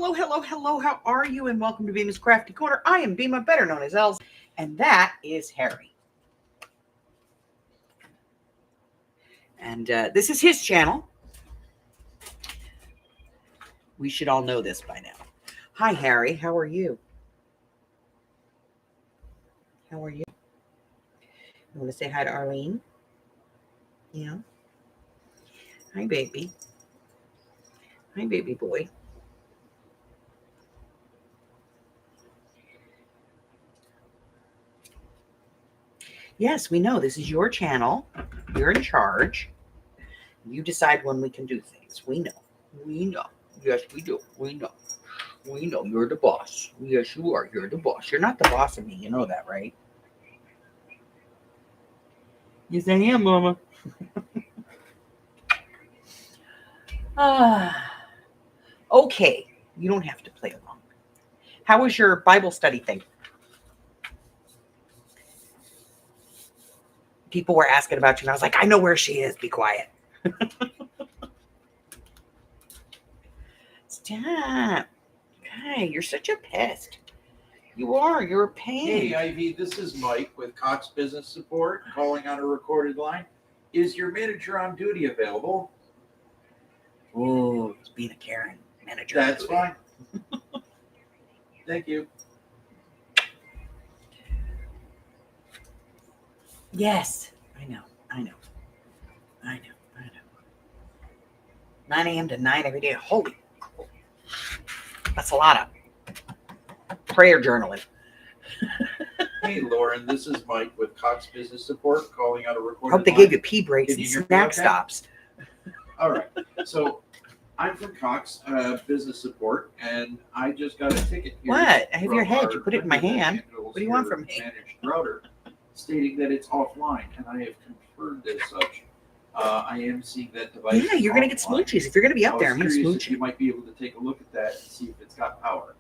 Hello, hello, hello. How are you? And welcome to Bma's Crafty Corner. I am Bma, better known as Els, and that is Harry. And this is his channel. We should all know this by now. Hi, Harry. How are you? How are you? You want to say hi to Arlene? Yeah. Hi, baby. Hi, baby boy. Yes, we know this is your channel. You're in charge. You decide when we can do things. We know. We know. Yes, we do. We know. We know you're the boss. Yes, you are. You're the boss. You're not the boss of me. You know that, right? Yes, I am, Mama. Okay. You don't have to play along. How was your Bible study thing? People were asking about you, and I was like, I know where she is. Be quiet. Stop. Okay, you're such a pest. You are. You're a pain. Hey, Ivy, this is Mike with Cox Business Support calling on a recorded line. Is your manager on duty available? Oh, it's being a Karen manager. That's fine. Thank you. Yes, I know. 9 a.m. to 9 every day. Holy, that's a lot of prayer journaling. Hey, Lauren, this is Mike with Cox Business Support calling on a recorded Hope they line. gave you pee breaks Can and you hear me snack okay? stops. All right. So I'm from Cox Business Support, and I just got a ticket here. What? I have your from head. our You put it in my vendor that hand. handles What do you want your from me? managed router, stating that it's offline, and I have confirmed as such. I am seeing that device. Yeah, you're going to get offline. smoochies. If you're going to be up there, I'm going to curious smooch if you you. might be able to take a look at that and see if it's got power.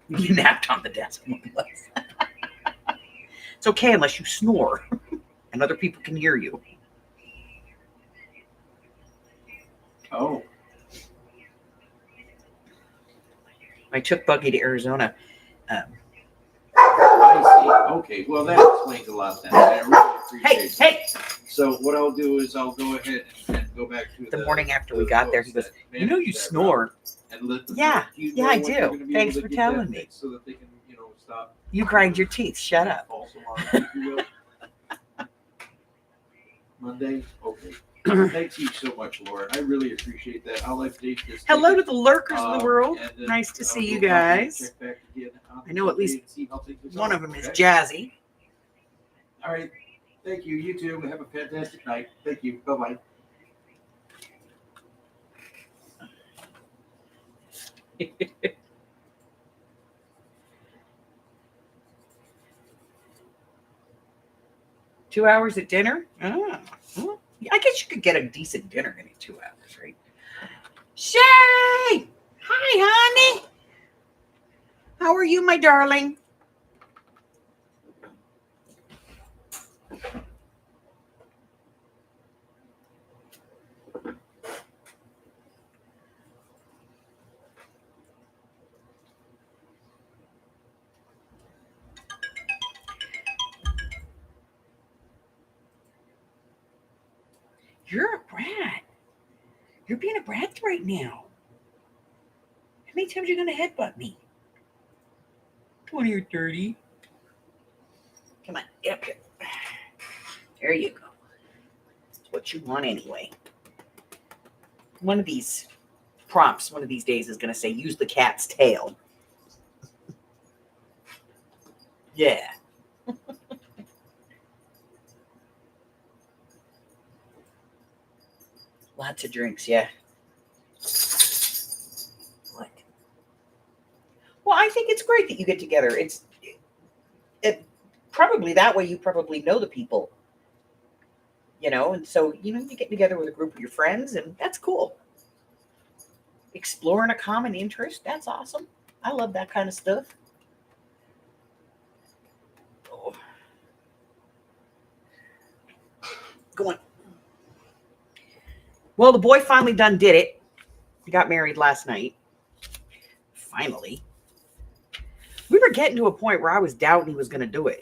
You napped on the desk. It's okay unless you snore and other people can hear you. Oh, I took Buggy to Arizona. I see. Okay, well that explains a lot then. I really appreciate it. Hey! So what I'll do is I'll go ahead and go back to The morning after we got there, he goes, you know you snore. And let them Yeah, know, yeah, I when you're do. gonna be Thanks able to for get that telling me. fixed so that they can, stop. You grind your teeth. Shut up. False alarm, if you will. Monday? Okay. Thank you so much, Lauren. I really appreciate that. I'll update this. Hello to the lurkers in the world. and then, Nice to see you we'll guys. check back again on I know at Monday least and see how things are one going, of them is okay? Jazzy. All right. Thank you. You too. Have a fantastic night. Thank you. Bye-bye. Two hours at dinner? Oh, well, I guess you could get a decent dinner in 2 hours, right? Sherry! Hi, honey. How are you, my darling? You're a brat. You're being a brat right now. How many times are you going to headbutt me? 20 or 30. Come on, get up here. There you go. That's what you want anyway. One of these prompts one of these days is going to say, use the cat's tail. Yeah. Lots of drinks, yeah. What? Well, I think it's great that you get together. It probably that way you probably know the people, and so, you get together with a group of your friends, and that's cool. Exploring a common interest, that's awesome. I love that kind of stuff. Oh. Go on. Well, the boy finally done did it. He got married last night. finally. We were getting to a point where I was doubting he was going to do it,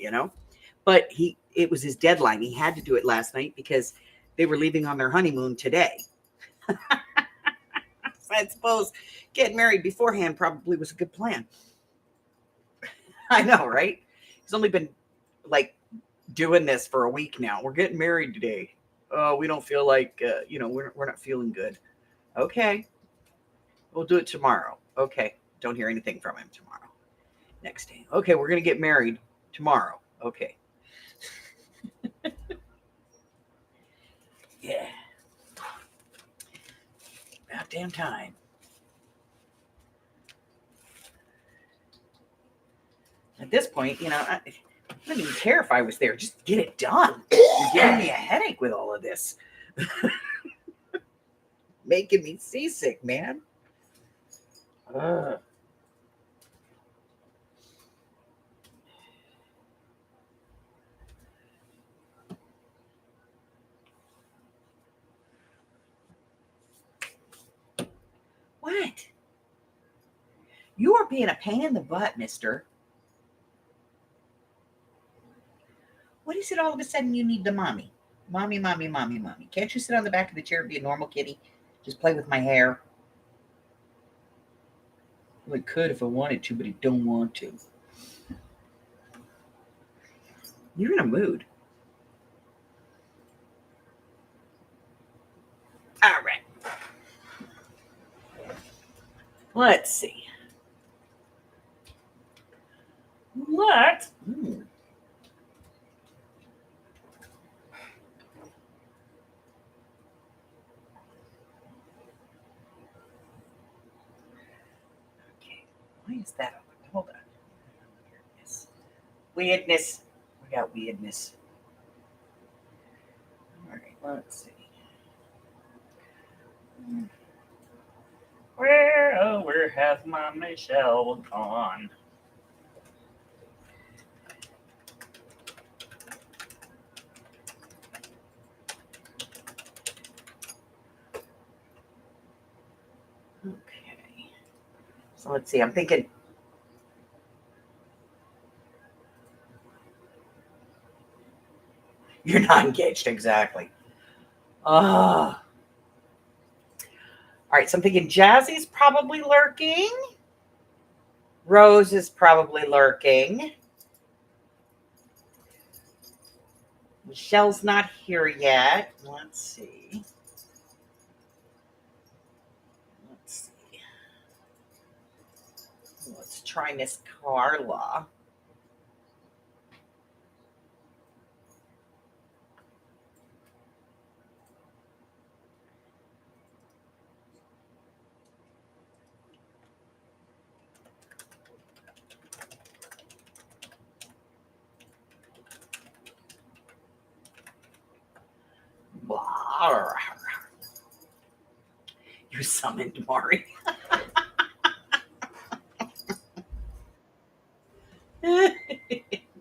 but it was his deadline. He had to do it last night because they were leaving on their honeymoon today. So I suppose getting married beforehand probably was a good plan. I know, right? He's only been like doing this for a week now. We're getting married today. Oh, we don't feel like, we're not feeling good. Okay. We'll do it tomorrow. Okay. Don't hear anything from him tomorrow. Next day. Okay. We're going to get married tomorrow. Okay. Yeah. About damn time. At this point, I don't even care if I was there. Just get it done. You're giving me a headache with all of this. Making me seasick, man. What? You are being a pain in the butt, mister. What is it all of a sudden you need the mommy? Mommy, mommy, mommy, mommy. Can't you sit on the back of the chair and be a normal kitty? Just play with my hair. Well, I could if I wanted to, but I don't want to. You're in a mood. All right. Let's see. What? Okay. Why is that open? Hold on. Weirdness. We got weirdness. All right. Let's see. Where has my Michelle gone? Okay. So let's see. I'm thinking. You're not engaged, exactly. All right. So I'm thinking Jazzy's probably lurking. Rose is probably lurking. Michelle's not here yet. Let's see. Let's try Miss Carla. Blah. You summoned Mari.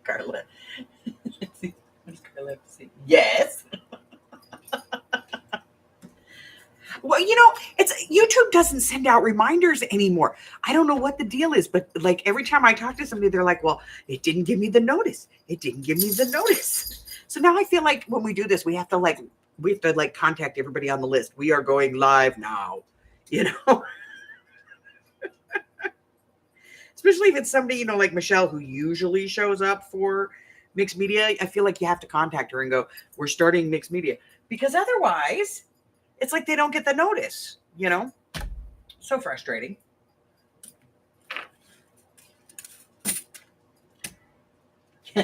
Carla. What does Carla have to say? Yes. Well, it's YouTube doesn't send out reminders anymore. I don't know what the deal is, but like every time I talk to somebody, they're like, well, it didn't give me the notice. It didn't give me the notice. So now I feel like when we do this, we have to contact everybody on the list. We are going live now, especially if it's somebody, like Michelle, who usually shows up for mixed media. I feel like you have to contact her and go, we're starting mixed media, because otherwise it's like they don't get the notice, So frustrating.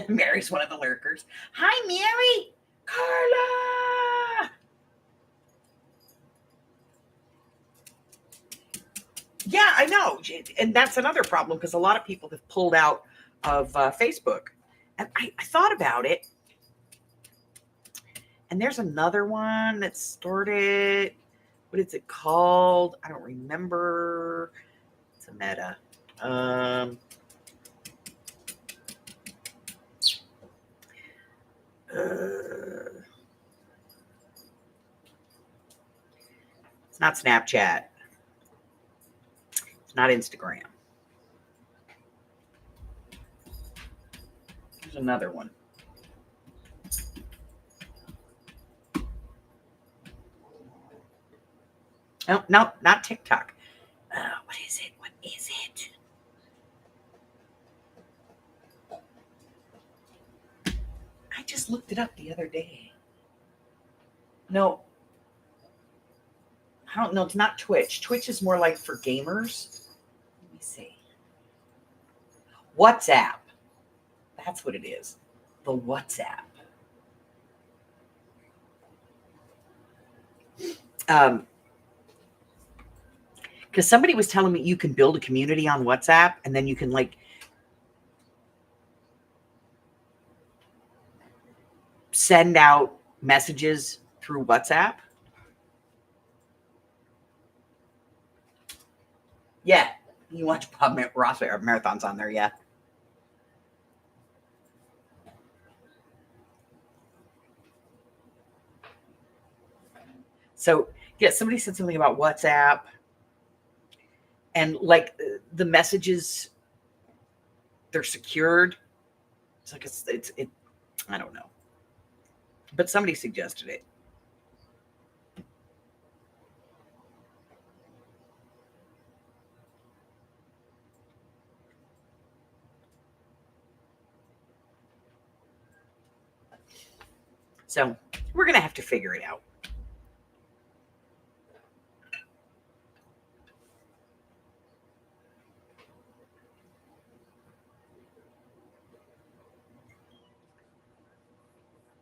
Mary's one of the lurkers. Hi, Mary. Carla. Yeah, I know. And that's another problem, because a lot of people have pulled out of Facebook. And I thought about it. And there's another one that started. What is it called? I don't remember. It's a Meta. It's not Snapchat. It's not Instagram. Here's another one. Oh, no, not TikTok. What is it? What is it? I just looked it up the other day. No. I don't know. It's not Twitch. Twitch is more like for gamers. Let me see. WhatsApp. That's what it is. The WhatsApp. Because somebody was telling me you can build a community on WhatsApp, and then you can like send out messages through WhatsApp. Yeah, you watch Bob Ross marathons on there, yeah. So, yeah, somebody said something about WhatsApp, and like the messages, they're secured. It's like it's I don't know, but somebody suggested it. So we're gonna have to figure it out.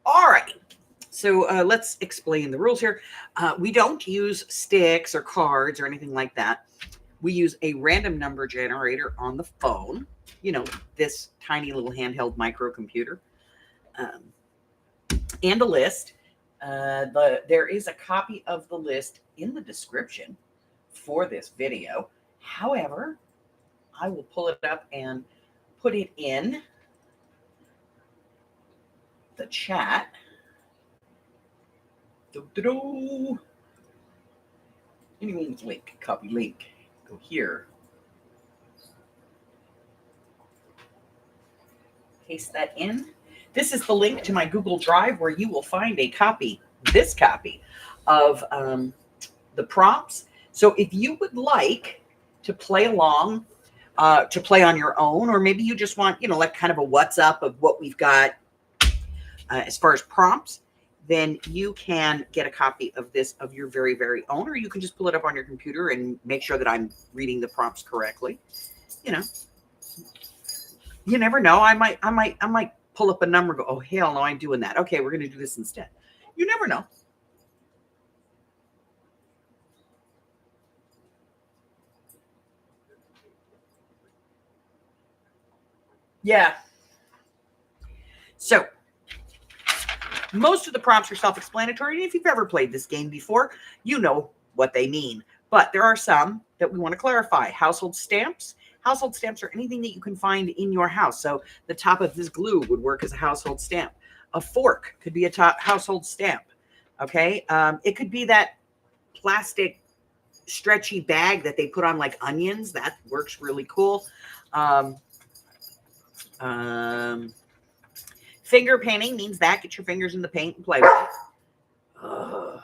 All right. So let's explain the rules here. We don't use sticks or cards or anything like that. We use a random number generator on the phone, you know, this tiny little handheld microcomputer, and a list. There is a copy of the list in the description for this video. However, I will pull it up and put it in the chat. Anyone's link, copy link. Go here. Paste that in. This is the link to my Google Drive where you will find a copy, this copy of the prompts. So if you would like to play along, to play on your own, or maybe you just want, you know, like kind of a what's up of what we've got as far as prompts, then you can get a copy of this of your very, very own, or you can just pull it up on your computer and make sure that I'm reading the prompts correctly. You know, you never know. I might pull up a number and go, oh, hell no, I'm doing that. Okay, we're going to do this instead. You never know. Yeah. So most of the prompts are self-explanatory. If you've ever played this game before, you know what they mean. But there are some that we want to clarify. Household stamps. Household stamps are anything that you can find in your house. So the top of this glue would work as a household stamp. A fork could be a household stamp. Okay. It could be that plastic stretchy bag that they put on like onions. That works really cool. Finger painting means that. Get your fingers in the paint and play with it.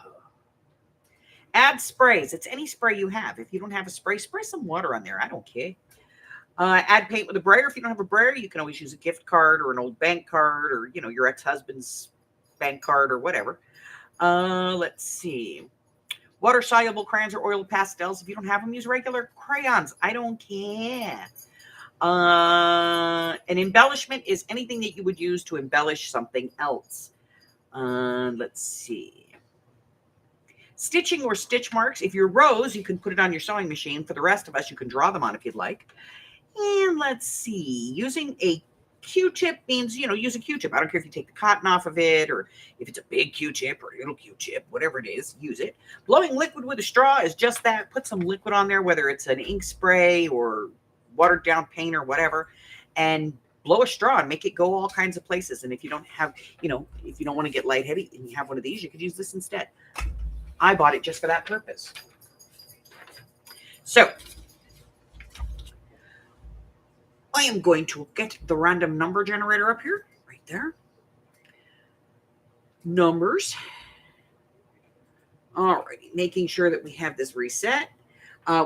Add sprays. It's any spray you have. If you don't have a spray, spray some water on there. I don't care. Add paint with a brayer. If you don't have a brayer, you can always use a gift card or an old bank card or, you know, your ex-husband's bank card or whatever. Let's see. Water-soluble crayons or oil pastels. If you don't have them, use regular crayons. I don't care. An embellishment is anything that you would use to embellish something else. Let's see. Stitching or stitch marks. If you're Rose, you can put it on your sewing machine. For the rest of us, you can draw them on if you'd like. And let's see. Using a Q-tip means, you know, use a Q-tip. I don't care if you take the cotton off of it or if it's a big Q-tip or a little Q-tip, whatever it is, use it. Blowing liquid with a straw is just that. Put some liquid on there, whether it's an ink spray or watered down paint or whatever, and blow a straw and make it go all kinds of places. And if you don't have, you know, if you don't want to get lightheaded and you have one of these, you could use this instead. I bought it just for that purpose. So I am going to get the random number generator up here. there. Numbers. All righty, making sure that we have this reset.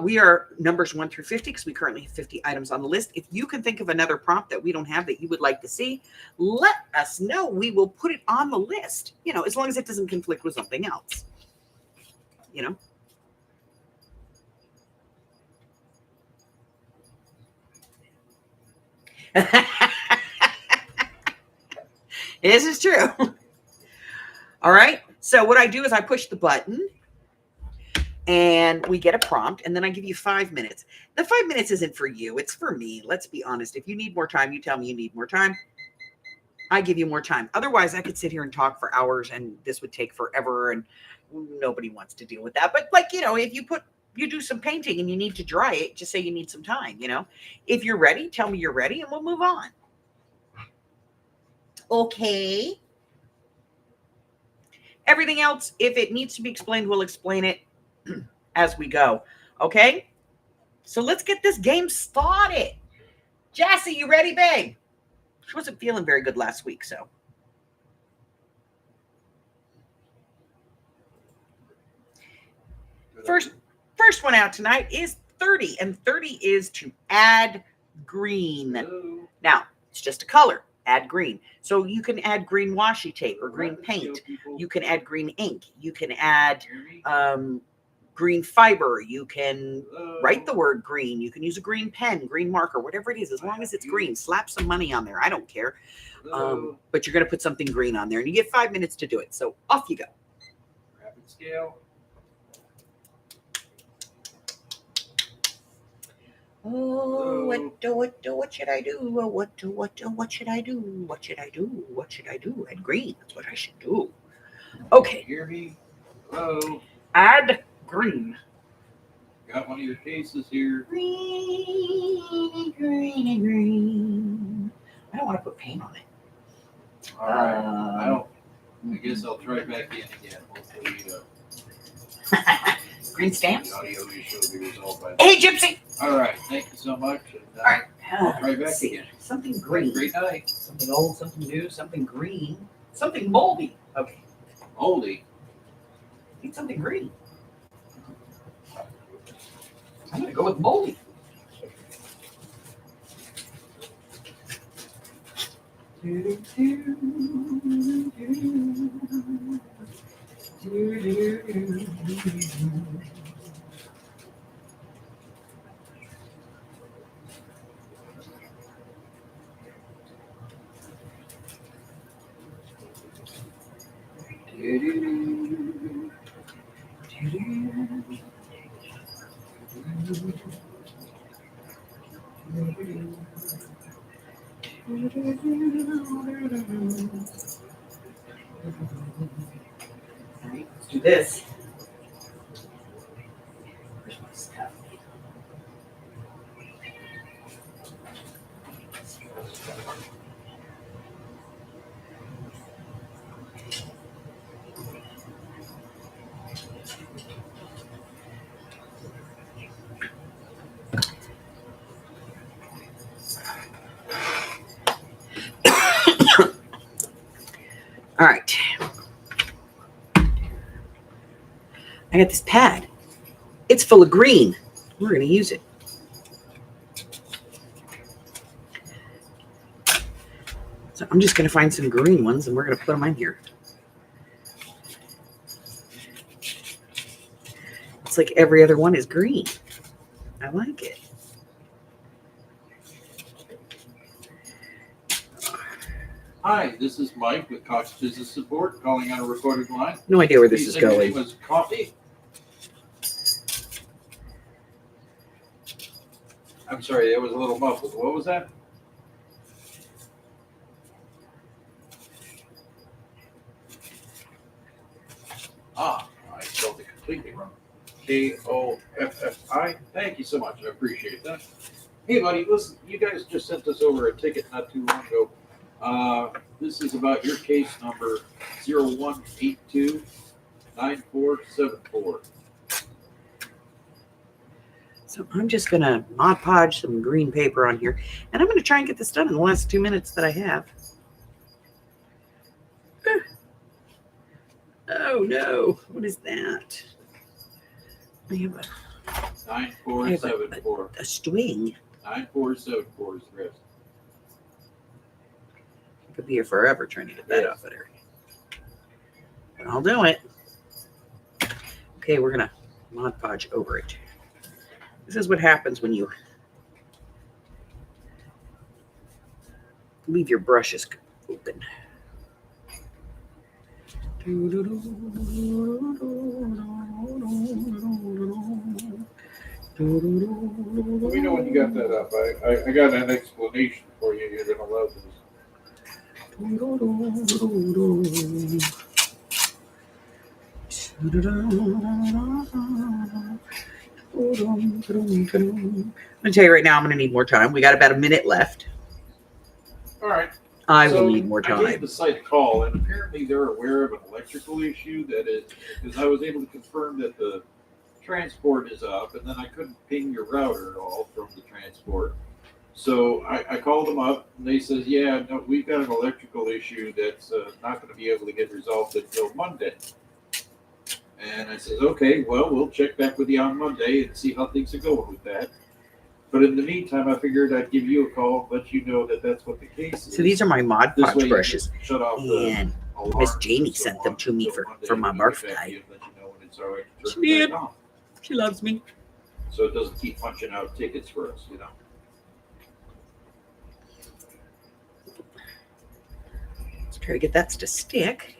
We are numbers 1 through 50 because we currently have 50 items on the list. If you can think of another prompt that we don't have that you would like to see, let us know. We will put it on the list, as long as it doesn't conflict with something else, This is true. All right. So what I do is I push the button and we get a prompt, and then I give you 5 minutes. The 5 minutes isn't for you. It's for me. Let's be honest. If you need more time, you tell me you need more time. I give you more time. Otherwise, I could sit here and talk for hours, and this would take forever, and nobody wants to deal with that. But if you do some painting and you need to dry it, just say you need some time, If you're ready, tell me you're ready, and we'll move on. Okay. Everything else, if it needs to be explained, we'll explain it as we go. Okay? So let's get this game started. Jassy, you ready, babe? She wasn't feeling very good last week, so. First one out tonight is 30, and 30 is to add green. Hello. Now, it's just a color. Add green. So you can add green washi tape or green paint. You can add green ink. You can add green fiber. You can write the word green. You can use a green pen, green marker, whatever it is, as long as it's green. Slap some money on there. I don't care. But you're going to put something green on there, and you get 5 minutes to do it. So off you go. Rapid scale. Oh, what should I do? What should I do? What should I do? What should I do? Add green. That's what I should do. Okay. Hear me? Hello. Add green. Got one of your cases here. Green, green, green. I don't want to put paint on it. All right. I guess I'll try back in again. Hopefully, green stamps. the audio issue will be resolved by Hey, Gypsy. All right. Thank you so much. And, All right. I'll try back Let's see. again. Something green. Great night. Something old, something new, something green, something moldy. Okay. Moldy. Need something green. I'm going to go with moldy. Let's do this. Where's my stuff? All right. I got this pad. It's full of green. We're going to use it. So I'm just going to find some green ones, and we're going to put them in here. It's like every other one is green. I like it. Hi, this is Mike with Cox Business Support calling on a recorded line. No idea where this You is said your going. name was Coffee? I'm sorry, that was a little muffled. What was that? I spelled it completely wrong. Koffi. Thank you so much. I appreciate that. Hey, buddy, listen, you guys just sent us over a ticket not too long ago. This is about your case number 01829474. So I'm just going to Mod Podge some green paper on here, and I'm going to try and get this done in the last 2 minutes that I have. no. What is that? I have 9474. a string. 9474 is the rest. I could be here forever trying to get that off of there. But I'll do it. Okay, we're going to Mod Podge over it. This is what happens when you leave your brushes open. Let me know when you got that up. I got an explanation for you. You're going to love this. I'm going to tell you right now, I'm going to need more time. We got about a minute left. All right. I will need more I time. gave the site a call, and apparently they're aware of an electrical issue that is, because I was able to confirm that the transport is up, and then I couldn't ping your router at all from the transport. So I called them up, and they says, yeah, no, we've got an electrical issue that's not going to be able to get resolved until Monday. And I says, okay, well, we'll check back with you on Monday and see how things are going with that. But in the meantime, I figured I'd give you a call, let you know that that's what the case is. So these are my Mod This way Podge you brushes. can shut off And the Miss alarm Jamie so sent them to me until for my Monday when we get back birthday. to you and let you know when it's all right to She turn it did. back on. She loves me. So it doesn't keep punching out tickets for us, you know. Let's try to get that to stick.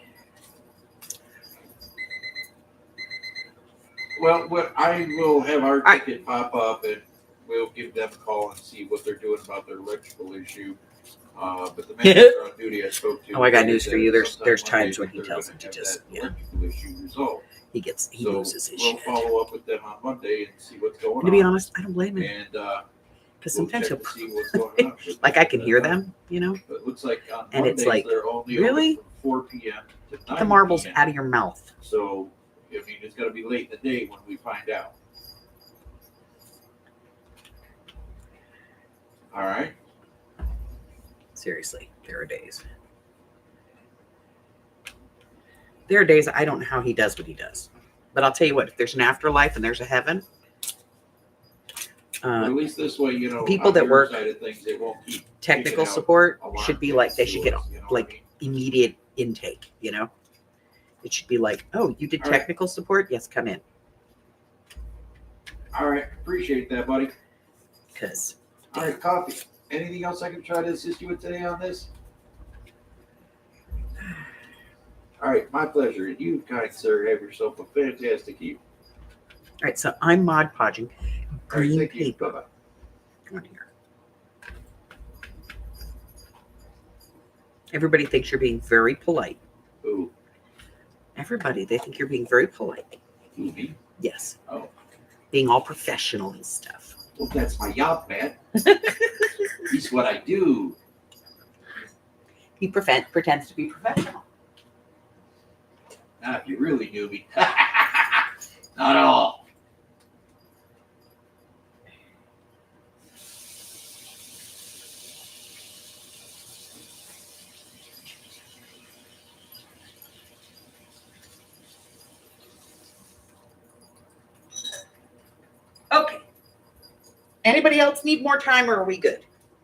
Well, what I will have our ticket pop up, and we'll give them a call and see what they're doing about their electrical issue. But the manager on duty I spoke to. Oh, I got news for you. There's sometime times Monday when he tells them to just electrical issue resolved. He So loses his we'll shit. follow up with them on Monday and see what's going on. To be honest, I don't blame him. And Because we'll sometimes check he'll to see what's going on. like I can hear them, you know. But it looks like on And Mondays it's like, they're only really? open from 4 p.m. to 9 Get the marbles p.m. out of your mouth. So, I mean, it's going to be late in the day when we find out. All right. Seriously, there are days. There are days I don't know how he does what he does. But I'll tell you what, if there's an afterlife and there's a heaven, But at least this way, you know, people on that your work side of things, they won't keep technical kicking out support alarm should be like, they tickets should to get us, you know like what I mean? immediate intake, you know? It should be like, oh, you did All right. technical support? Yes, come in. All right, appreciate that, buddy. Because All right, coffee. Anything else I can try to assist you with today on this? All right, my pleasure. And you, kind sir, have yourself a fantastic evening. all right, so I'm Mod Podging All right, green thank you. paper Bye-bye. on here. Everybody thinks you're being very polite. Ooh, Everybody, they think you're being very polite. who, me? Yes. Oh, Being all professional and stuff. well, that's my job, man. It's what I do. He pretends to be professional. Now, if you really knew me. Not at all. Okay. Anybody else need more time, or are we good?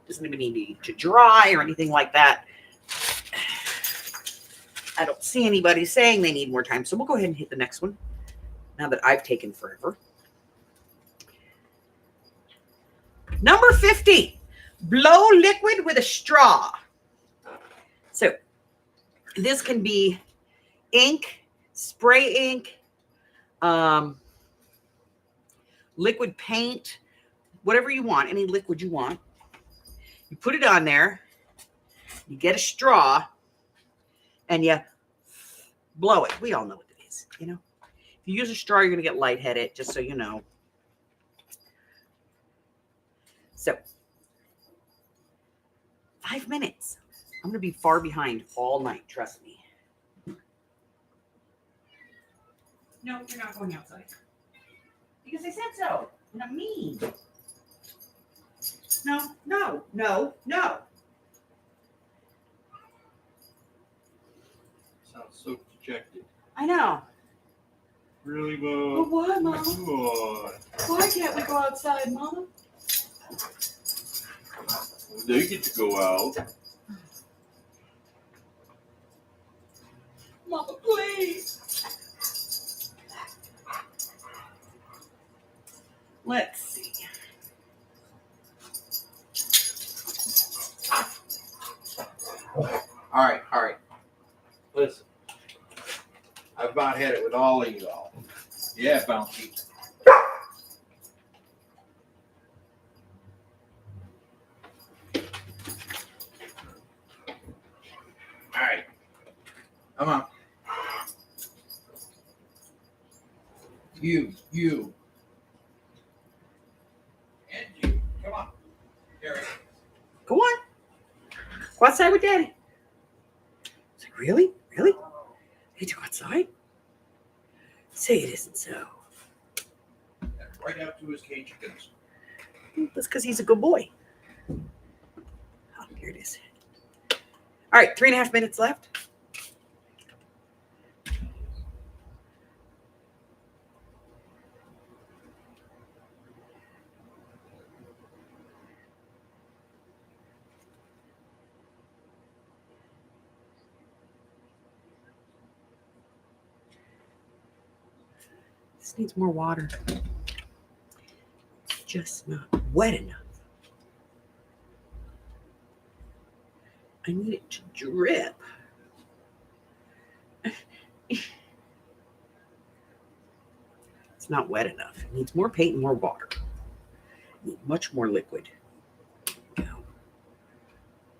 Does anybody need to dry or anything like that? I don't see anybody saying they need more time, so we'll go ahead and hit the next one now that I've taken forever. Number 50, blow liquid with a straw. So this can be ink, spray ink, liquid paint, whatever you want, any liquid you want. You put it on there, you get a straw, and you blow it. We all know what it is, you know. If you use a straw, you're going to get lightheaded, just so you know. So, 5 minutes. I'm going to be far behind all night, trust me. No, you're not going outside. Because I said so. I'm not mean. No, no, no, no. Sounds so dejected. I know. Really, Well, Mom? why, Mama? Come on. Why can't we go outside, Mama? They get to go out. Mama, please. Let's see. All right. Listen, I've about had it with all of you all. Yeah, Bounty. All right. Come on. You. And you. Come on. Here. Go on. Go outside with Daddy. It's like, really? Really? Hey, to go outside? Say it isn't so. Right out to his cage he goes. That's because he's a good boy. Oh, here it is. All right, 3.5 minutes left. This needs more water. It's just not wet enough. I need it to drip. It's not wet enough. It needs more paint and more water. I need much more liquid. There we go.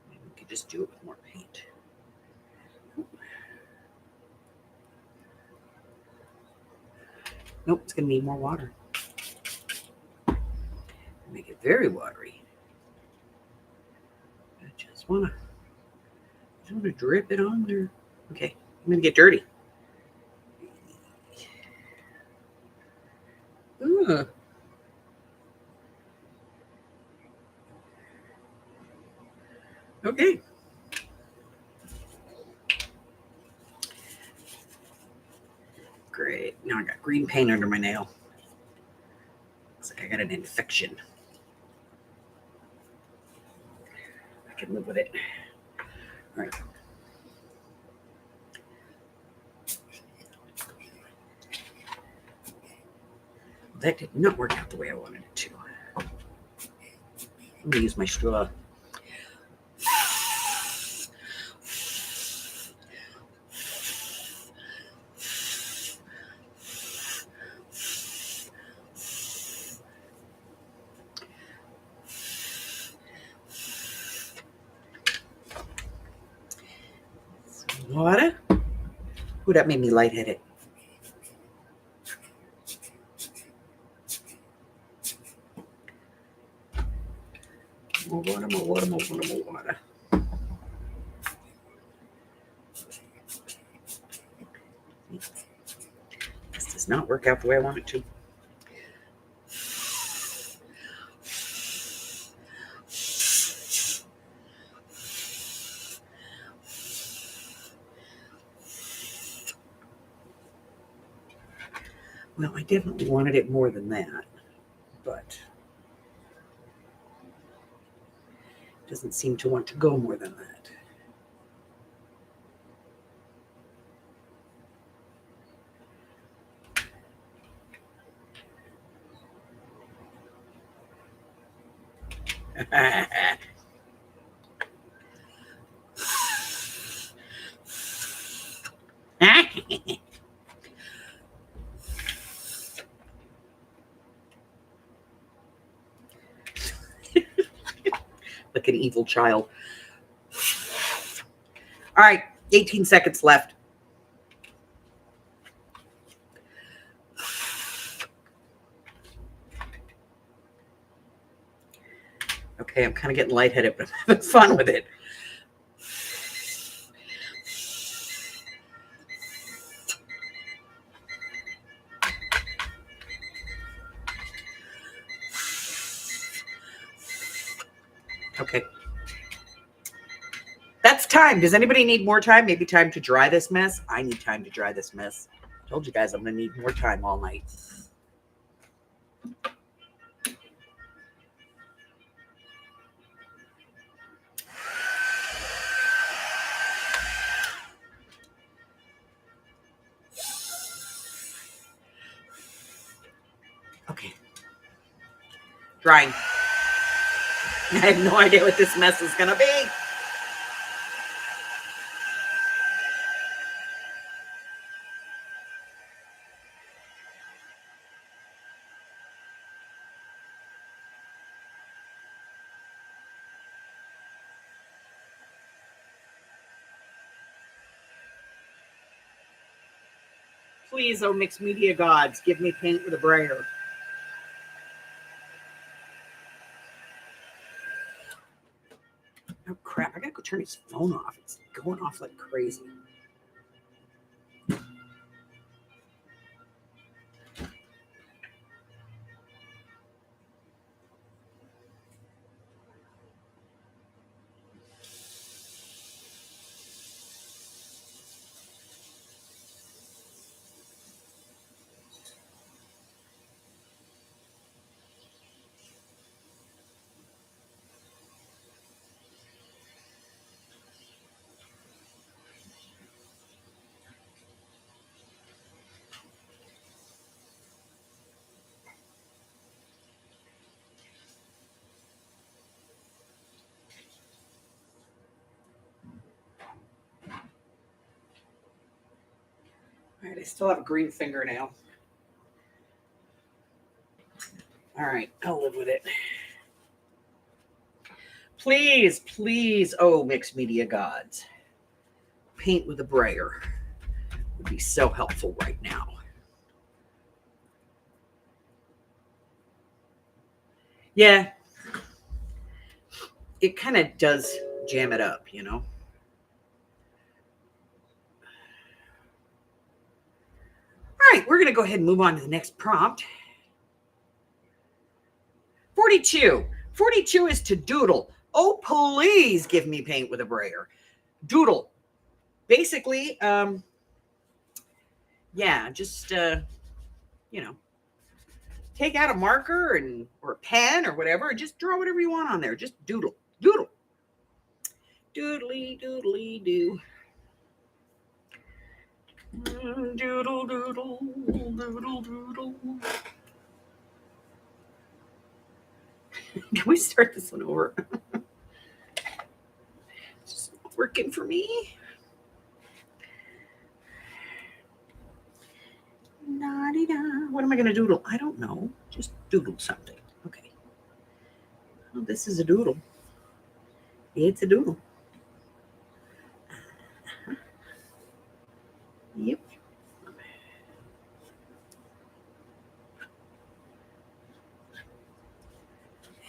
Maybe we could just do it with more paint. Nope, it's going to need more water. Make it very watery. I just want to drip it on there. Okay, I'm going to get dirty. Ugh. Okay. Great. Now I got green paint under my nail. Looks like I got an infection. I can live with it. All right. That did not work out the way I wanted it to. I'm going to use my straw. Water. Ooh, that made me lightheaded. More water. This does not work out the way I want it to. Well, I definitely wanted it more than that, but it doesn't seem to want to go more than that. Like an evil child. All right, 18 seconds left. Okay, I'm kind of getting lightheaded, but I'm having fun with it. Okay. That's time. Does anybody need more time? Maybe time to dry this mess? I need time to dry this mess. Told you guys I'm going to need more time all night. Okay. Drying. I have no idea what this mess is going to be. Please, oh mixed media gods, give me paint with a brayer. Oh crap, I gotta go turn his phone off. It's going off like crazy. All right, I still have a green fingernail. All right, I'll live with it. Please, please, oh mixed media gods, paint with a brayer would be so helpful right now. Yeah, it kind of does jam it up, you know. All right, we're going to go ahead and move on to the next prompt. 42. 42 is to doodle. Oh, please give me paint with a brayer. Doodle. Basically, yeah, just, you know, take out a marker and or a pen or whatever and just draw whatever you want on there. Just doodle. Doodle. Doodly, doodly, do. Doodle, doodle, doodle, doodle. Can we start this one over? It's just not working for me. Na-di-da. What am I going to doodle? I don't know. Just doodle something. Okay. Well, this is a doodle. It's a doodle. Yep.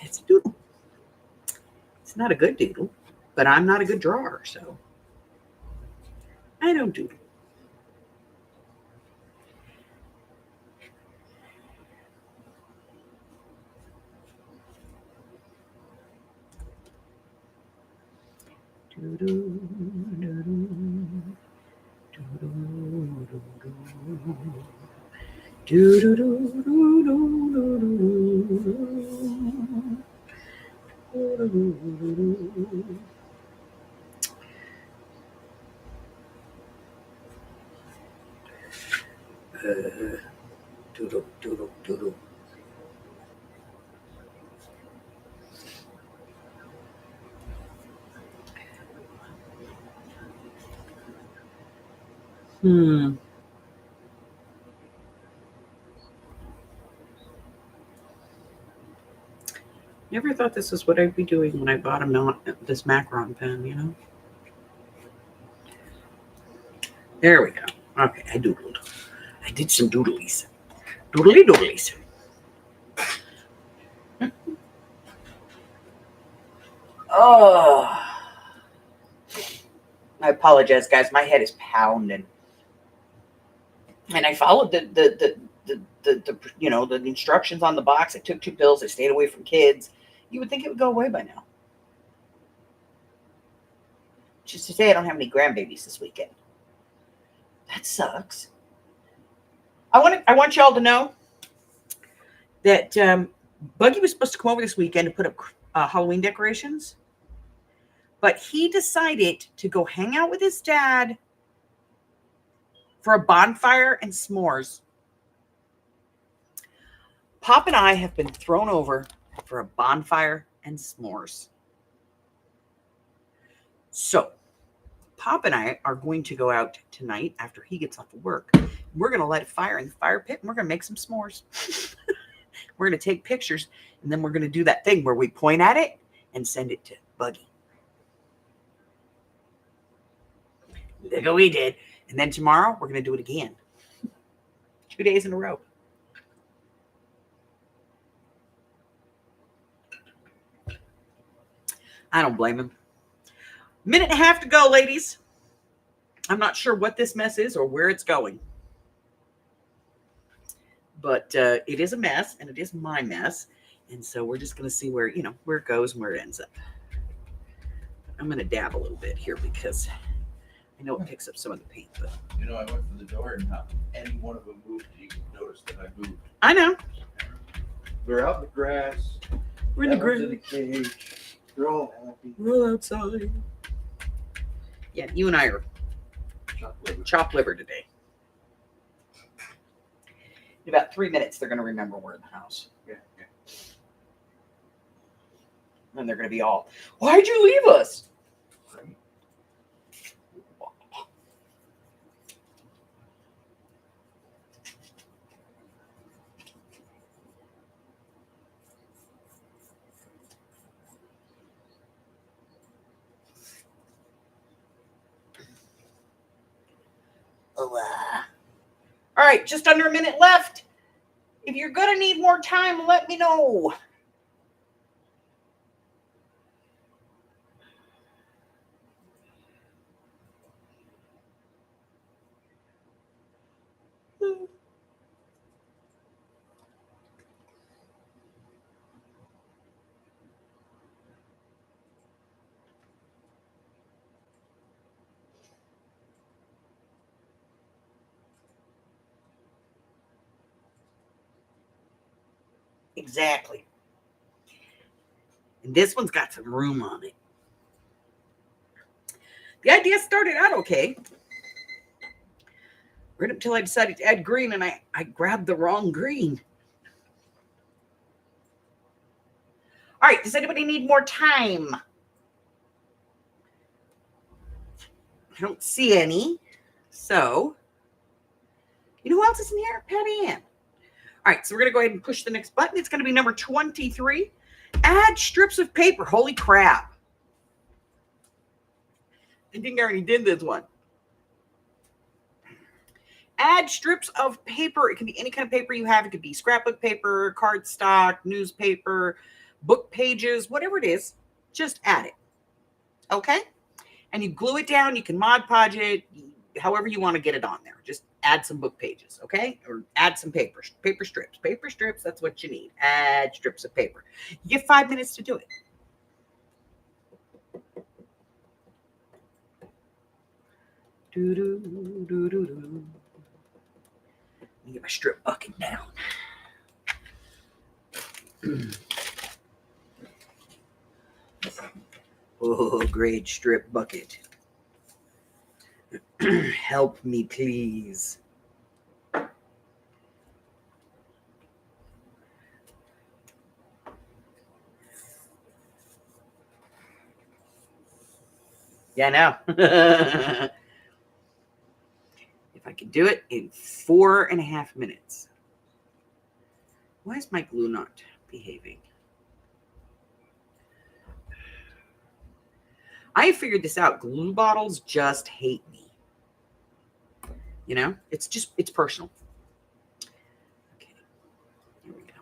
It's a doodle. It's not a good doodle, but I'm not a good drawer, so I don't doodle. Doodle, doodle, doodle, doodle, doodle, doodle. Never thought this is what I'd be doing when I bought this Macron pen, you know? There we go. Okay, I doodled. I did some doodlies. Doodly doodlies. Oh. I apologize, guys. My head is pounding. And I followed the you know, the instructions on the box. I took 2 pills. I stayed away from kids. You would think it would go away by now. Just to say I don't have any grandbabies this weekend. That sucks. I want y'all to know that Buggy was supposed to come over this weekend to put up Halloween decorations, but he decided to go hang out with his dad for a bonfire and s'mores. Pop and I have been thrown over for a bonfire and s'mores. So Pop and I are going to go out tonight after he gets off of work. We're going to light a fire in the fire pit and we're going to make some s'mores. We're going to take pictures and then we're going to do that thing where we point at it and send it to Buggy. Look what we did. And then tomorrow we're going to do it again. 2 days in a row. I don't blame him. Minute and a half to go, ladies. I'm not sure what this mess is or where it's going. But it is a mess, and it is my mess. And so we're just going to see where it goes and where it ends up. I'm going to dab a little bit here because I know it picks up some of the paint. But I went to the door and not any one of them moved. You noticed that I moved. I know. We're out in the grass. We're in the grass. In the cage. They're all happy. We're all outside. Yeah, you and I are chopped liver today. In about 3 minutes, they're going to remember we're in the house. Yeah. And they're going to be all, why'd you leave us? Right. All right, just under a minute left. If you're going to need more time, let me know. Exactly. And this one's got some room on it. The idea started out okay. Right up until I decided to add green, and I grabbed the wrong green. All right, does anybody need more time? I don't see any. So, you know who else is in here? Patty Ann. All right, so we're going to go ahead and push the next button. It's going to be number 23. Add strips of paper. Holy crap. I think I already did this one. Add strips of paper. It can be any kind of paper you have. It could be scrapbook paper, cardstock, newspaper, book pages, whatever it is. Just add it. Okay? And you glue it down. You can Mod Podge it, however you want to get it on there. Just add some book pages, okay? Or add some paper strips. Paper strips, that's what you need. Add strips of paper. You get 5 minutes to do it. Let me get my strip bucket down. Oh, great strip bucket. Help me, please. Yeah, I know. If I could do it in 4.5 minutes. Why is my glue not behaving? I figured this out. Glue bottles just hate me. You know, it's personal. Okay, here we go.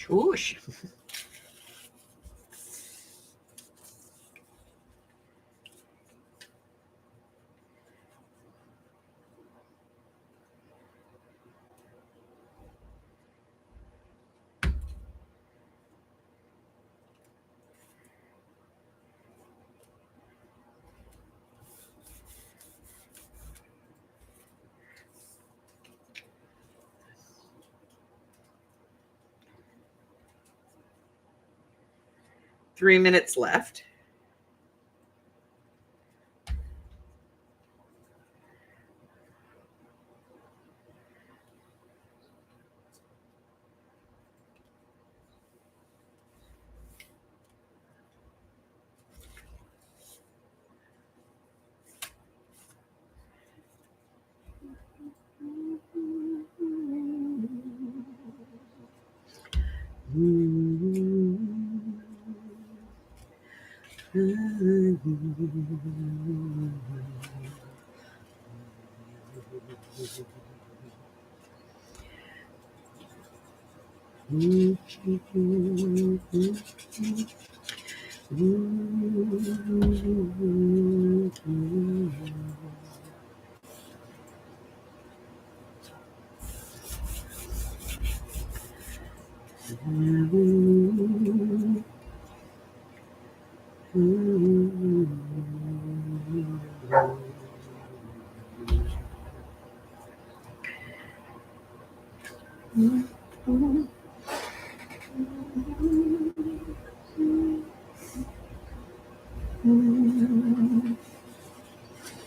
Swoosh. Three minutes left.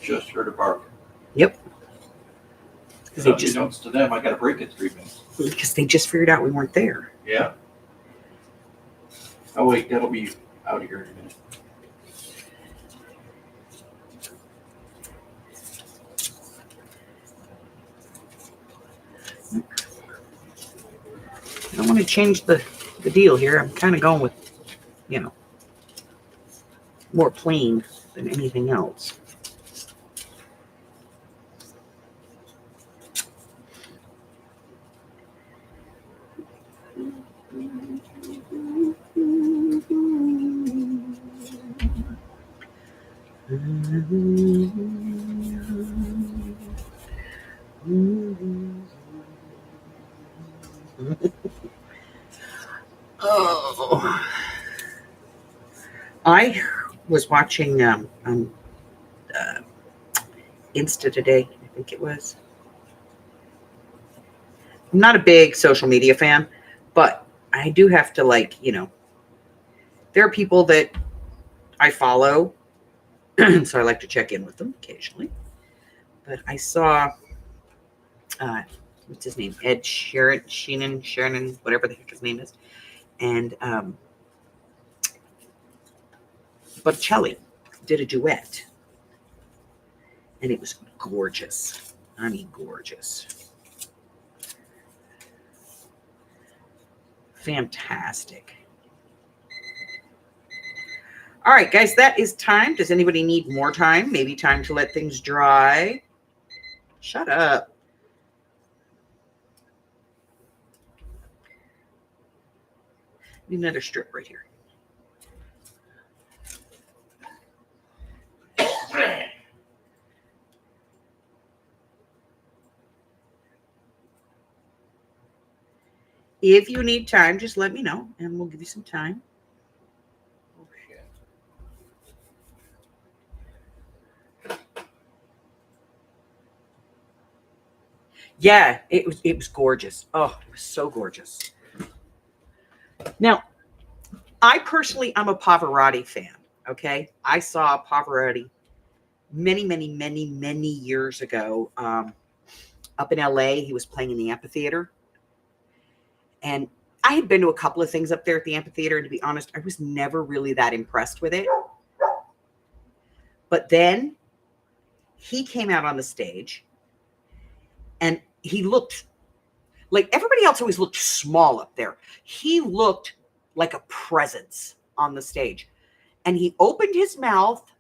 Just heard a bark. Yep. So unbeknownst to them, I got a break in 3 minutes. Because they just figured out we weren't there. Yeah. Oh wait, that'll be out here in a minute. I don't want to change the deal here. I'm kind of going with, more plain than anything else. Oh, I was watching Insta today, I think it was. I'm not a big social media fan, but I do have to there are people that I follow, so I like to check in with them occasionally. But I saw, what's his name? Ed Sheeran, whatever the heck his name is. And Bocelli did a duet. And it was gorgeous. I mean, gorgeous. Fantastic. All right, guys, that is time. Does anybody need more time? Maybe time to let things dry? Shut up. Need another strip right here. If you need time, just let me know, and we'll give you some time. Oh, shit. Yeah, it was gorgeous. Oh, it was so gorgeous. Now, I'm a Pavarotti fan, okay? I saw Pavarotti many, many, many, many years ago up in LA. He was playing in the amphitheater. And I had been to a couple of things up there at the amphitheater. And to be honest, I was never really that impressed with it. But then he came out on the stage and he looked like everybody else always looked small up there. He looked like a presence on the stage. And he opened his mouth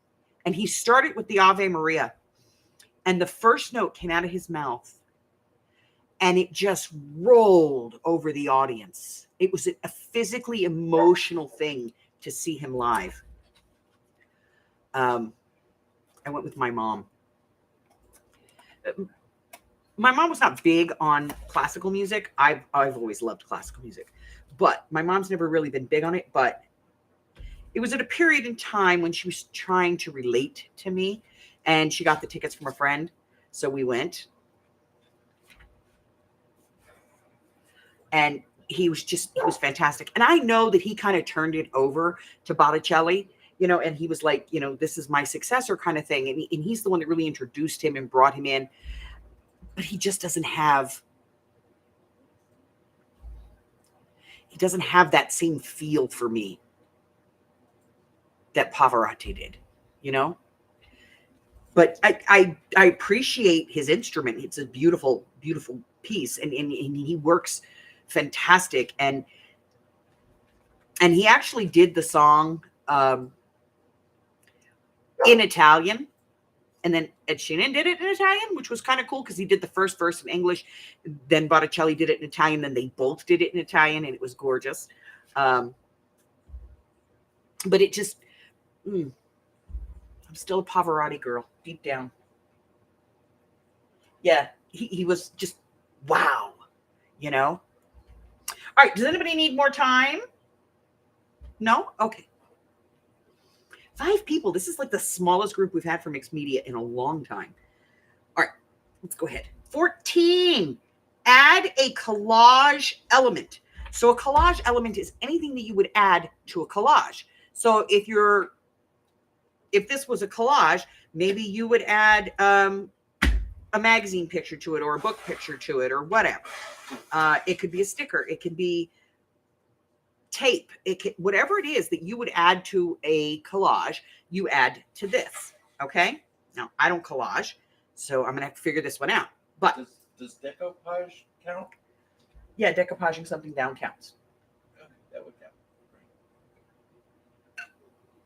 and he started with the Ave Maria. And the first note came out of his mouth and it just rolled over the audience. It was a physically emotional thing to see him live. I went with my mom. My mom was not big on classical music. I've always loved classical music, but my mom's never really been big on it. But it was at a period in time when she was trying to relate to me, and she got the tickets from a friend, so we went. And he was fantastic. And I know that he kind of turned it over to Botticelli, and he was like, this is my successor kind of thing. And he's the one that really introduced him and brought him in. But he just doesn't have that same feel for me that Pavarotti did, But I appreciate his instrument. It's a beautiful, beautiful piece. And he works fantastic. And he actually did the song in Italian. And then Ed Sheeran did it in Italian, which was kind of cool because he did the first verse in English. Then Botticelli did it in Italian. Then they both did it in Italian, and it was gorgeous. But it just, I'm still a Pavarotti girl deep down. Yeah, he was just, wow, All right, does anybody need more time? No? Okay. 5 people. This is like the smallest group we've had for mixed media in a long time. All right, let's go ahead. 14, add a collage element. So a collage element is anything that you would add to a collage. So if this was a collage, maybe you would add a magazine picture to it or a book picture to it or whatever. It could be a sticker. It could be tape. Whatever it is that you would add to a collage, you add to this. Okay. Now I don't collage, so I'm gonna have to figure this one out. But does decoupage count? Yeah, decoupaging something down counts. Okay, that would count.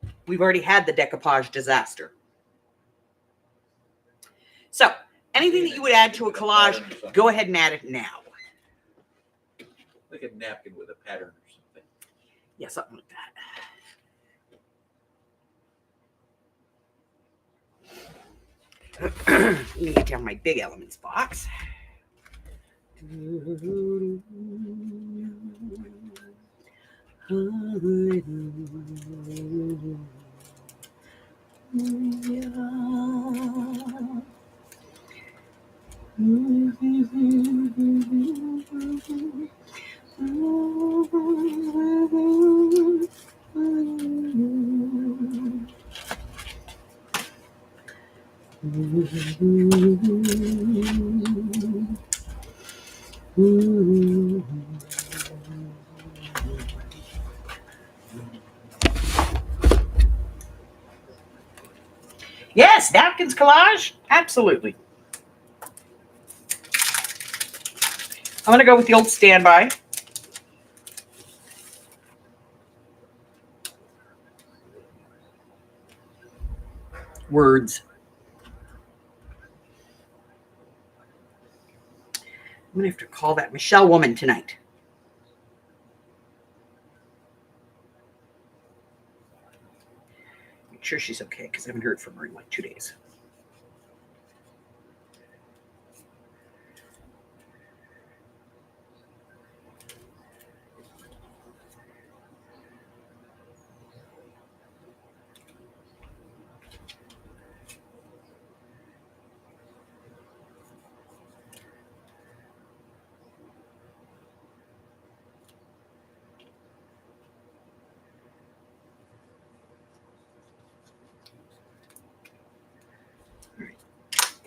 Right. We've already had the decoupage disaster. So anything that you would add to a collage, go ahead and add it now. Like a napkin with a pattern or something. Yeah, something like that. Let me get down my big elements box. Yes, napkins collage? Absolutely. I'm going to go with the old standby. Words. I'm going to have to call that Michelle woman tonight. Make sure she's okay because I haven't heard from her in like 2 days.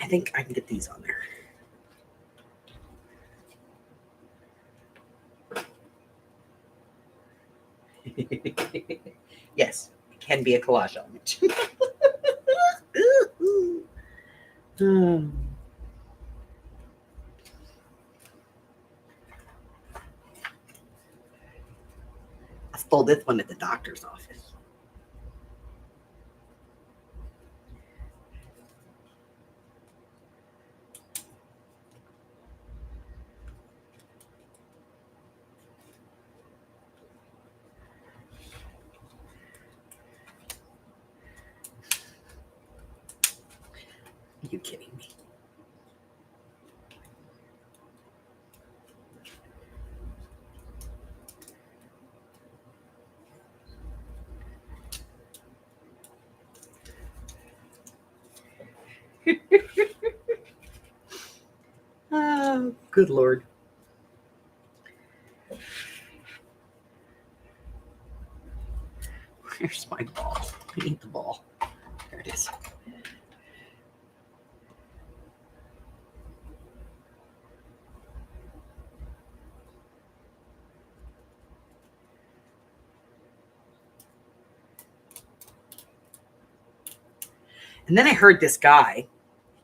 I think I can get these on there. Yes, it can be a collage element. I stole this one at the doctor's office. you kidding me? Oh, good Lord. Where's my ball? I need the ball. There it is. And then I heard this guy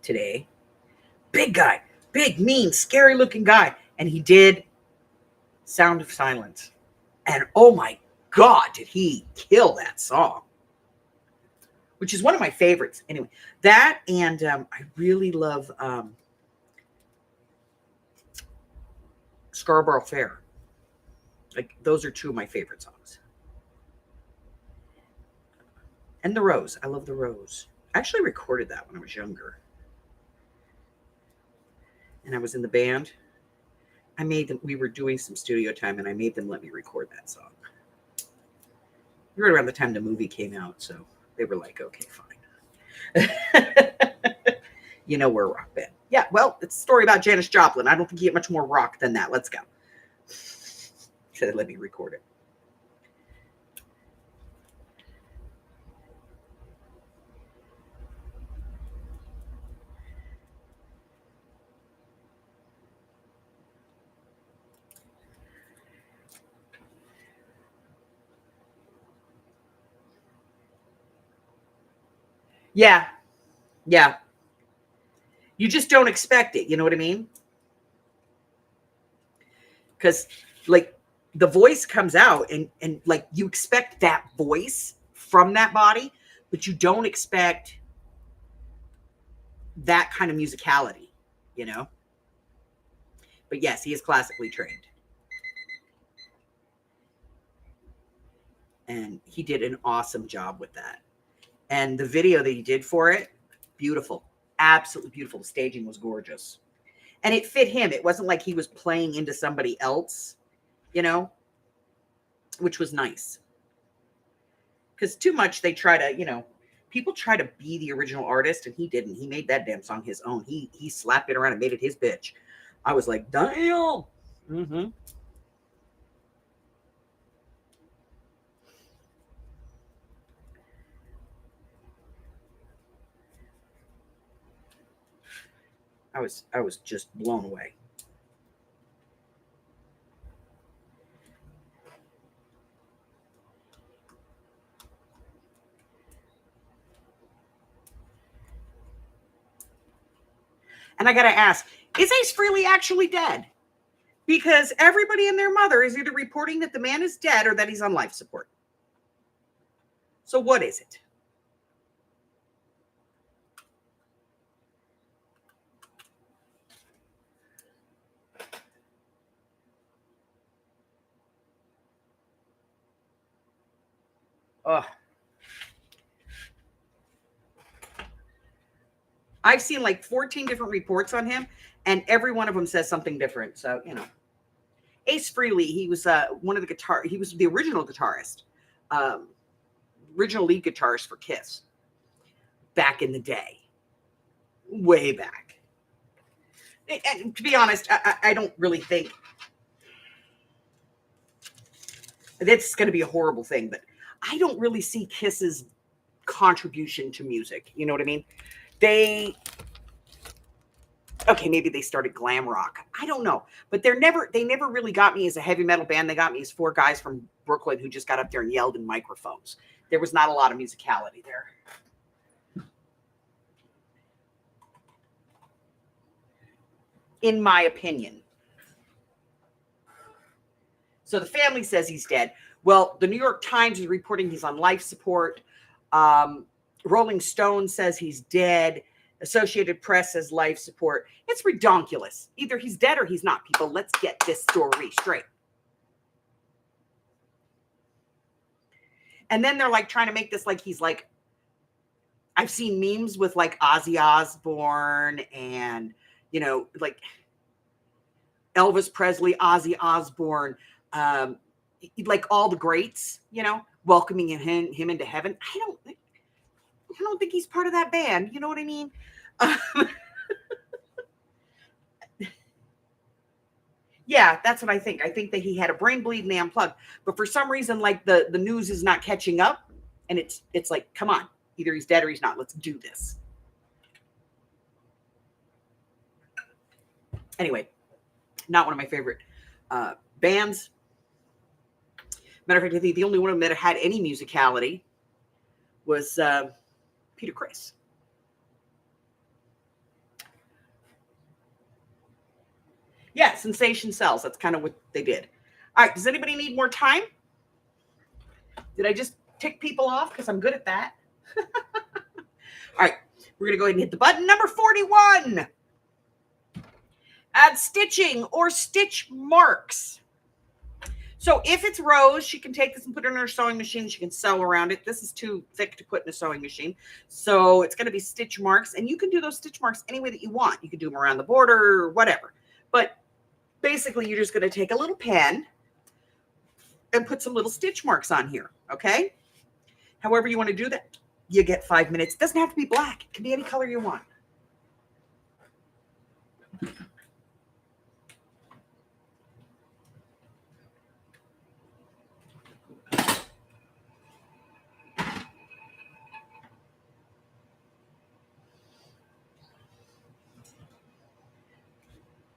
today, big guy, big, mean, scary looking guy. And he did Sound of Silence. And oh my God, did he kill that song? Which is one of my favorites. Anyway, that and I really love Scarborough Fair. Like, those are two of my favorite songs. And The Rose. I love The Rose. I actually recorded that when I was younger. And I was in the band. I made them, we were doing some studio time, and I made them let me record that song. Right around the time the movie came out, so they were like, okay, fine. You know, we're a rock band. Yeah, well, it's a story about Janis Joplin. I don't think you get much more rock than that. Let's go. So they let me record it. Yeah. Yeah. You just don't expect it. You know what I mean? Because, like, the voice comes out and like, you expect that voice from that body, but you don't expect that kind of musicality, you know? But yes, he is classically trained. And he did an awesome job with that. And the video that he did for it, beautiful. Absolutely beautiful. The staging was gorgeous. And it fit him. It wasn't like he was playing into somebody else, you know, which was nice. Because too much they try to, you know, people try to be the original artist, and he didn't. He made that damn song his own. He slapped it around and made it his bitch. I was like, damn. Mm-hmm. I was just blown away. And I got to ask, is Ace Frehley actually dead? Because everybody and their mother is either reporting that the man is dead or that he's on life support. So what is it? Ugh. I've seen like 14 different reports on him, and every one of them says something different. So, you know, Ace Frehley, he was one of the he was the original guitarist, original lead guitarist for Kiss back in the day, way back. And to be honest, I don't really think that's going to be a horrible thing, but I don't really see Kiss's contribution to music. You know what I mean? Okay, maybe they started glam rock. I don't know. But they never really got me as a heavy metal band. They got me as four guys from Brooklyn who just got up there and yelled in microphones. There was not a lot of musicality there. In my opinion. So the family says he's dead. Well, the New York Times is reporting he's on life support. Rolling Stone says he's dead. Associated Press says life support. It's redonkulous. Either he's dead or he's not. People, let's get this story straight. And then they're like trying to make this like he's like I've seen memes with like Ozzy Osbourne and, you know, like Elvis Presley, Ozzy Osbourne, like all the greats, you know, welcoming him into heaven. I don't think he's part of that band. You know what I mean? Yeah, that's what I think. I think that he had a brain bleed and they unplugged. But for some reason, like the news is not catching up. And it's like, come on, either he's dead or he's not. Let's do this. Anyway, not one of my favorite bands. Matter of fact, I think the only one of them that had any musicality was Peter Criss. Yeah, sensation sells. That's kind of what they did. All right, does anybody need more time? Did I just tick people off? Because I'm good at that. All right, we're going to go ahead and hit the button. Number 41. Add stitching or stitch marks. So if it's Rose, she can take this and put it in her sewing machine. She can sew around it. This is too thick to put in a sewing machine. So it's going to be stitch marks. And you can do those stitch marks any way that you want. You can do them around the border or whatever. But basically, you're just going to take a little pen and put some little stitch marks on here. Okay? However you want to do that, you get 5 minutes. It doesn't have to be black. It can be any color you want.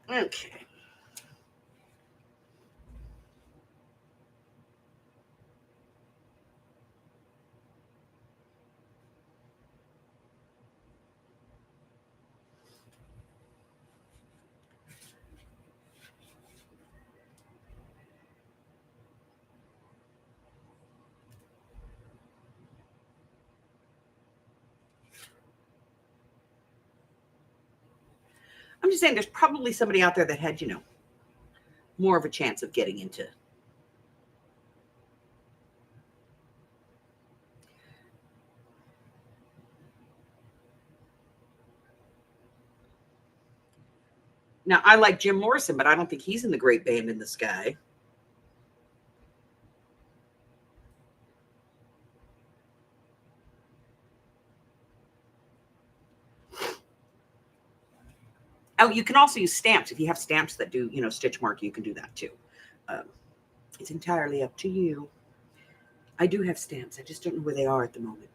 Okay. I'm just saying there's probably somebody out there that had, you know, more of a chance of getting into. Now, I like Jim Morrison, but I don't think he's in the Great Band in the Sky. Oh, you can also use stamps. If you have stamps that do, you know, stitch mark, you can do that too. It's entirely up to you. I do have stamps. I just don't know where they are at the moment.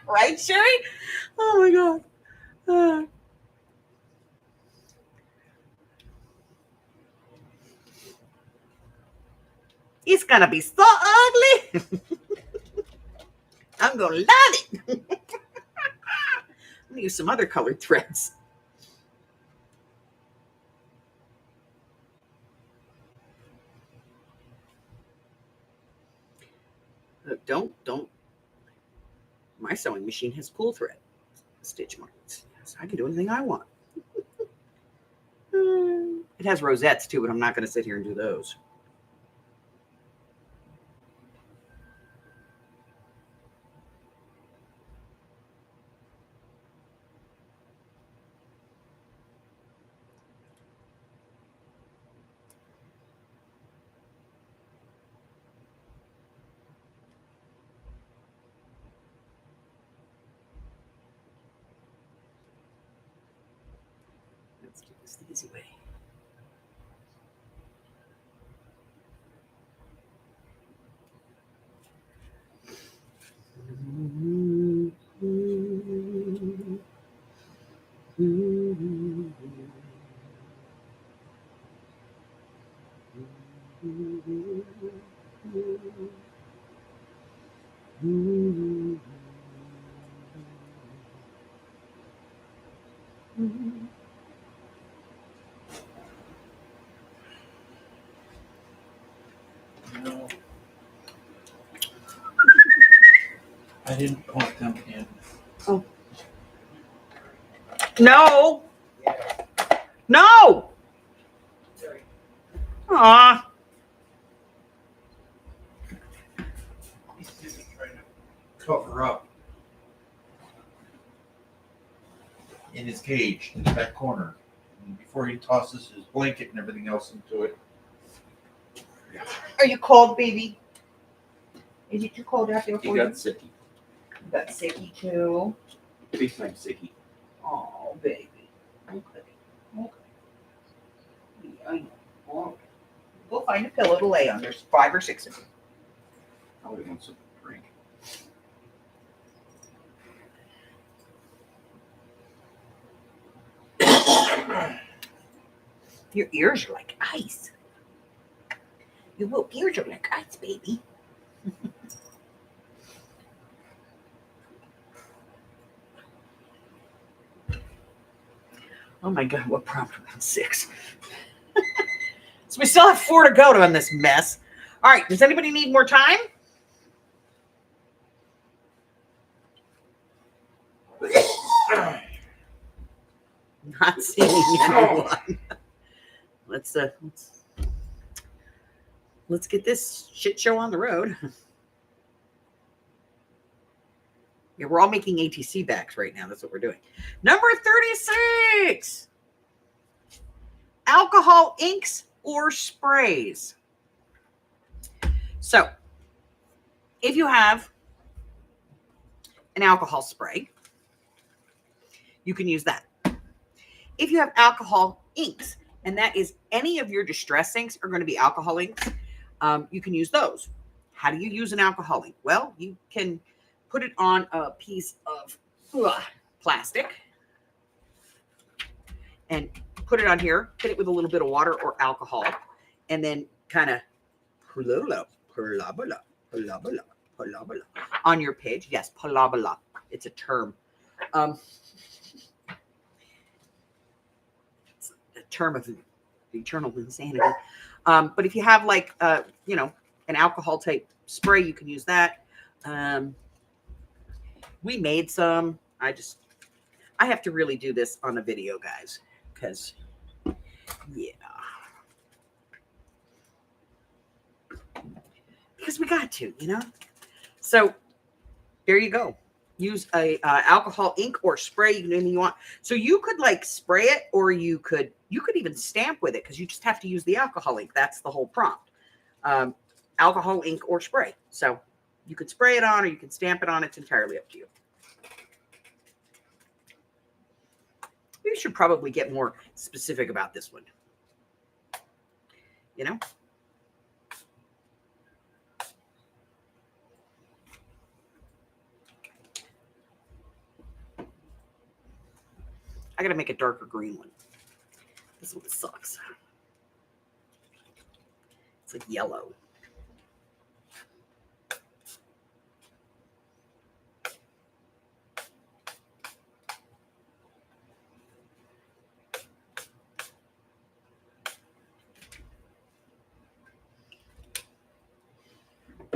Right, Sherry? Oh my God. It's gonna be so ugly. I'm gonna love it. I'm gonna use some other colored threads. Don't. My sewing machine has pull thread stitch marks. So I can do anything I want. It has rosettes too, but I'm not going to sit here and do those. Let's do this the easy way. No, I didn't want them in. Oh. No. No. Aw. He's just trying to cover up in his cage in the back corner before he tosses his blanket and everything else into it. Are you cold, baby? Is it too cold out there for He you? got sicky. You got sicky too. Big time sicky. Oh, baby. Okay. Okay. Yeah, I know. Okay. Go find a pillow to lay on. There's 5 or 6 of them. Probably wants a drink. Your ears are like ice. Your little ears are like ice, baby. Oh my God, what prompt around 6? So we still have 4 to go on this mess. All right, does anybody need more time? Not seeing anyone. Let's get this shit show on the road. Yeah, we're all making ATC backs right now. That's what we're doing. Number 36. Alcohol inks or sprays. So, if you have an alcohol spray, you can use that. If you have alcohol inks, and that is any of your distress inks are going to be alcohol inks, you can use those. How do you use an alcohol ink? Well, you can put it on a piece of plastic and put it on here, hit it with a little bit of water or alcohol, and then kind of on your page. Yes, palabala. It's a term. It's a term of eternal insanity. But if you have like, an alcohol type spray, you can use that. We made some. I have to really do this on a video, guys, because, yeah. Because we got to, So there you go. Use a alcohol ink or spray. You can do anything you want. So you could like spray it, or you could even stamp with it, because you just have to use the alcohol ink. That's the whole prompt. Alcohol ink or spray. So you could spray it on, or you can stamp it on. It's entirely up to you. We should probably get more specific about this one. I got to make a darker green one. This one sucks. It's like yellow.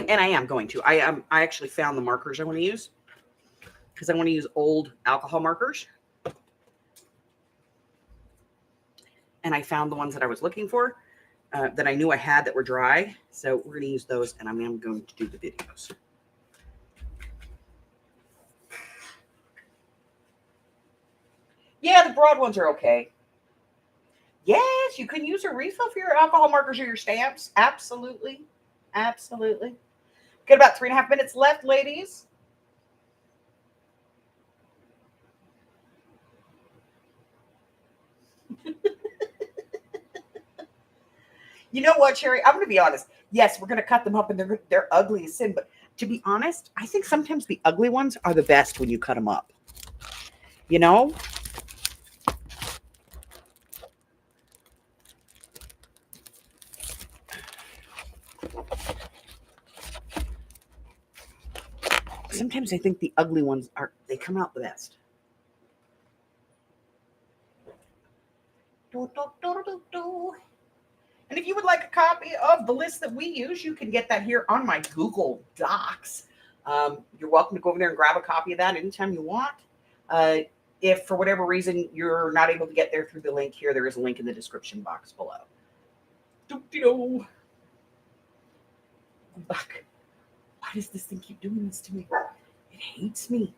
And I am going to. I actually found the markers I want to use, because I want to use old alcohol markers. And I found the ones that I was looking for, that I knew I had that were dry. So we're going to use those, and I'm going to do the videos. Yeah, the broad ones are okay. Yes, you can use a refill for your alcohol markers or your stamps. Absolutely. Absolutely. Got about 3.5 minutes left, ladies. You know what, Sherry? I'm going to be honest. Yes, we're going to cut them up, and they're ugly as sin. But to be honest, I think sometimes the ugly ones are the best when you cut them up. Sometimes I think the ugly ones they come out the best. And if you would like a copy of the list that we use, you can get that here on my Google Docs. You're welcome to go over there and grab a copy of that anytime you want. If for whatever reason you're not able to get there through the link here, there is a link in the description box below. Fuck. Why does this thing keep doing this to me? It hates me.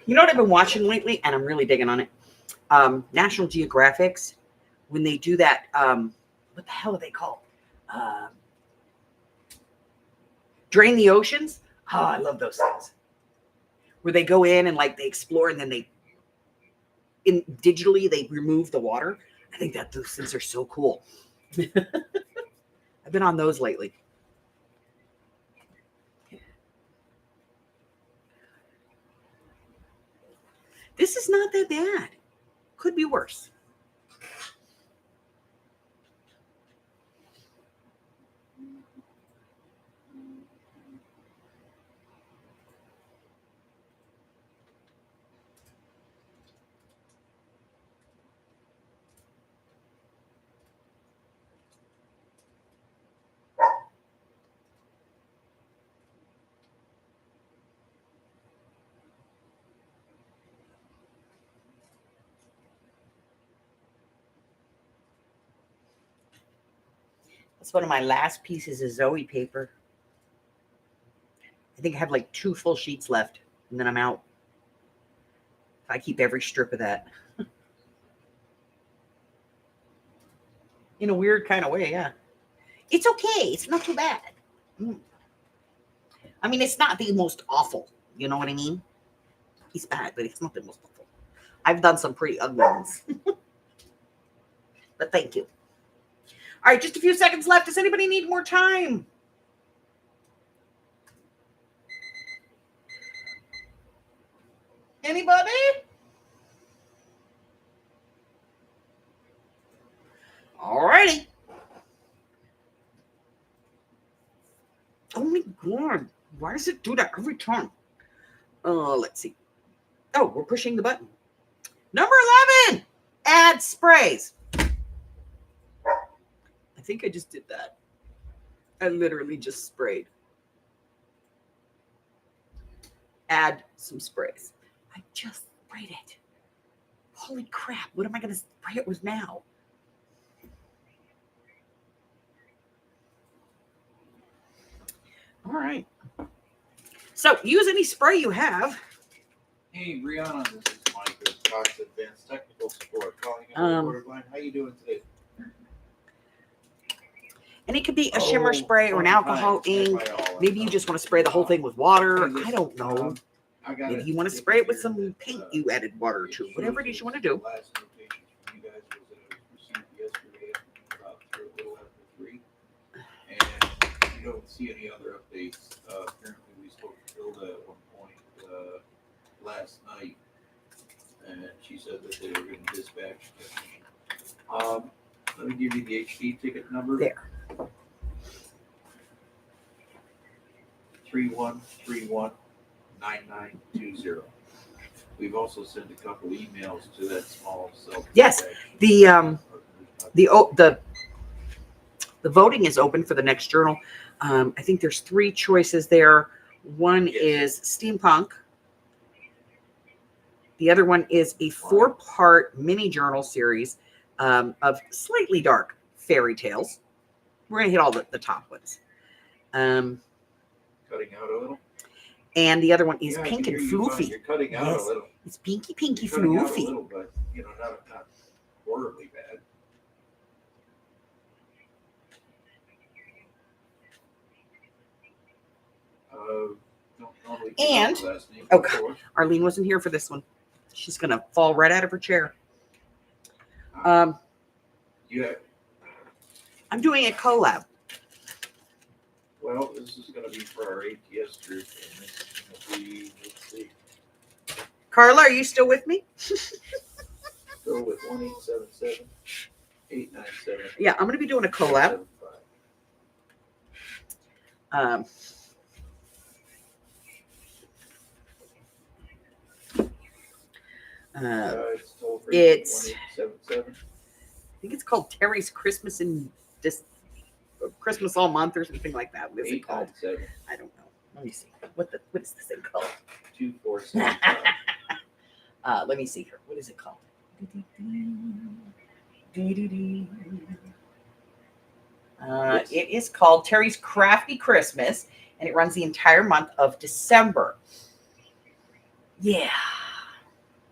You know what I've been watching lately, and I'm really digging on it? National Geographic's, when they do that, what the hell are they called? Drain the Oceans. Oh, I love those things. Where they go in and like they explore, and then digitally they remove the water. I think that those things are so cool. I've been on those lately. This is not that bad. Could be worse. That's one of my last pieces of Zoe paper. I think I have like 2 full sheets left, and then I'm out. If I keep every strip of that. In a weird kind of way, yeah. It's okay. It's not too bad. I mean, it's not the most awful. You know what I mean? It's bad, but it's not the most awful. I've done some pretty ugly ones. But thank you. All right, just a few seconds left. Does anybody need more time? Anybody? All righty. Oh my God. Why does it do that every time? Let's see. Oh, we're pushing the button. Number 11, add sprays. I think I just did that. I literally just sprayed. Add some sprays. I just sprayed it. Holy crap. What am I going to spray it with now? All right. So use any spray you have. Hey, Brianna, this is Mike with Cox Advanced Technical Support calling in on the borderline. How you doing today? And it could be a shimmer spray or an alcohol ink. Maybe you just want to spray the whole thing with water. I don't know. Maybe you want to spray it with some paint you added water to. Whatever it is you want to do. Last notation from you guys was that it was received yesterday about a little after 3. And you don't see any other updates. Apparently we spoke to Hilda at one point last night. And she said that they were going to dispatch technician. Let me give you the HD ticket number. There. 3131-9920. We've also sent a couple emails to that small cell. Yes, the voting is open for the next journal. I think there's 3 choices there. One is steampunk. The other one is a 4-part mini journal series of slightly dark fairy tales. We're going to hit all the top ones. Cutting out a little. And the other one is pink and floofy. You're cutting out a little. It's pinky You're cutting out a floofy. little, but not horribly bad. Don't normally give out And- the last name. oh, Go for it. Arlene wasn't here for this one. She's going to fall right out of her chair. Yeah. I'm doing a collab. Well, this is going to be for our ATS group, and this is going to be, let's see, Carla, are you still with me? go with 1877 897. Yeah, I'm going to be doing a collab. Um, It's toll free. it's- 1877. I think it's called Terry's Christmas in Christmas all month or something like that. What is it called? 897 I don't know. Let me see. What is this thing called? 2475. Let me see here. What is it called? It is called Terry's Crafty Christmas, and it runs the entire month of December. Yeah.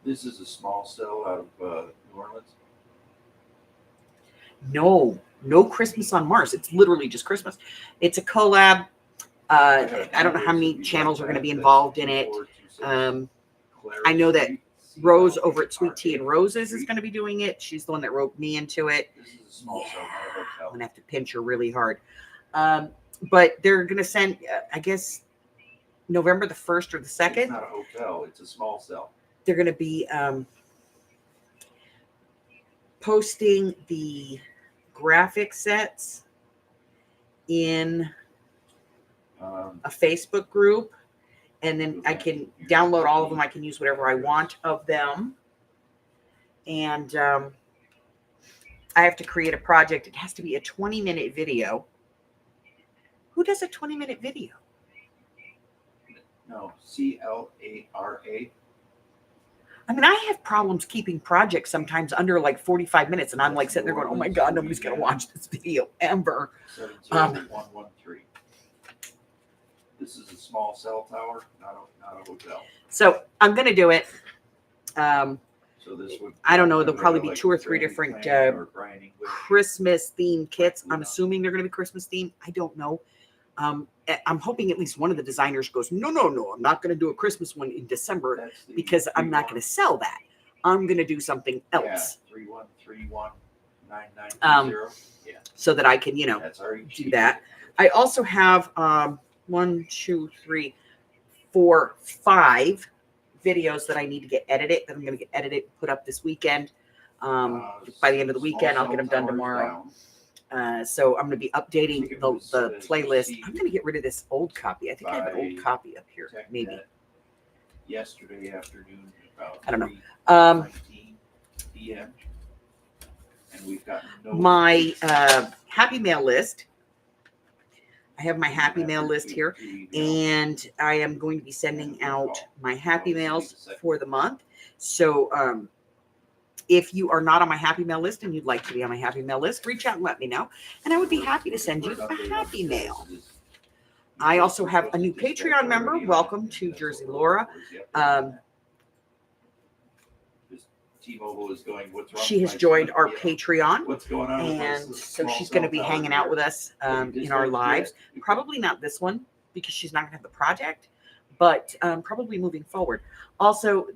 This is a small cell out of New Orleans. No Christmas on Mars. It's literally just Christmas. It's a collab. I don't know how many channels are going to be involved in it. I know that Rose over at Sweet Tea and Roses is going to be doing it. She's the one that roped me into it. This is a small cell, not a I'm hotel. going to have to pinch her really hard. But they're going to send, I guess, November the 1st or the 2nd. It's not a hotel. It's a small cell. They're going to be posting the graphic sets in a Facebook group, and then I can download all of them. I can use whatever I want of them. And I have to create a project. It has to be a 20-minute video. Who does a 20-minute video? No, CLARA. I mean, I have problems keeping projects sometimes under like 45 minutes, and I'm like sitting there going, oh my God, nobody's going to watch this video ever. 70113. This is a small cell tower, not a hotel. So I'm going to do it. So this would. I don't know. There'll would probably go be like 2 or 3 Brandy different Clan or Brian English. Christmas themed kits. I'm Yeah. assuming they're going to be Christmas themed. I don't know. I'm hoping at least one of the designers goes, no, I'm not going to do a Christmas one in December That's the because I'm not going to sell that. I'm going to do something else 31319920. so that I can, That's already do that. I also have 1, 2, 3, 4, 5 videos that I need to get edited, that I'm going to get edited, put up this weekend. By the end of the weekend, I'll get them done tomorrow. So I'm going to be updating the playlist. I'm going to get rid of this old copy. I think I have an old copy up here, maybe. Yesterday afternoon, about I don't know. 3:19 p.m. And we've got My happy mail list. I have my happy mail list here, and I am going to be sending out my happy mails for the month. So if you are not on my happy mail list and you'd like to be on my happy mail list, reach out and let me know, and I would be happy to send you a happy mail. I also have a new Patreon member. Welcome to Jersey Laura. T-Mobile is going, what's wrong? She has with my joined our phone? Patreon, What's going on? with and this so small she's going to cell be tower hanging out here? with us in our lives. Probably not this one because she's not going to have the project, but probably moving forward. Also,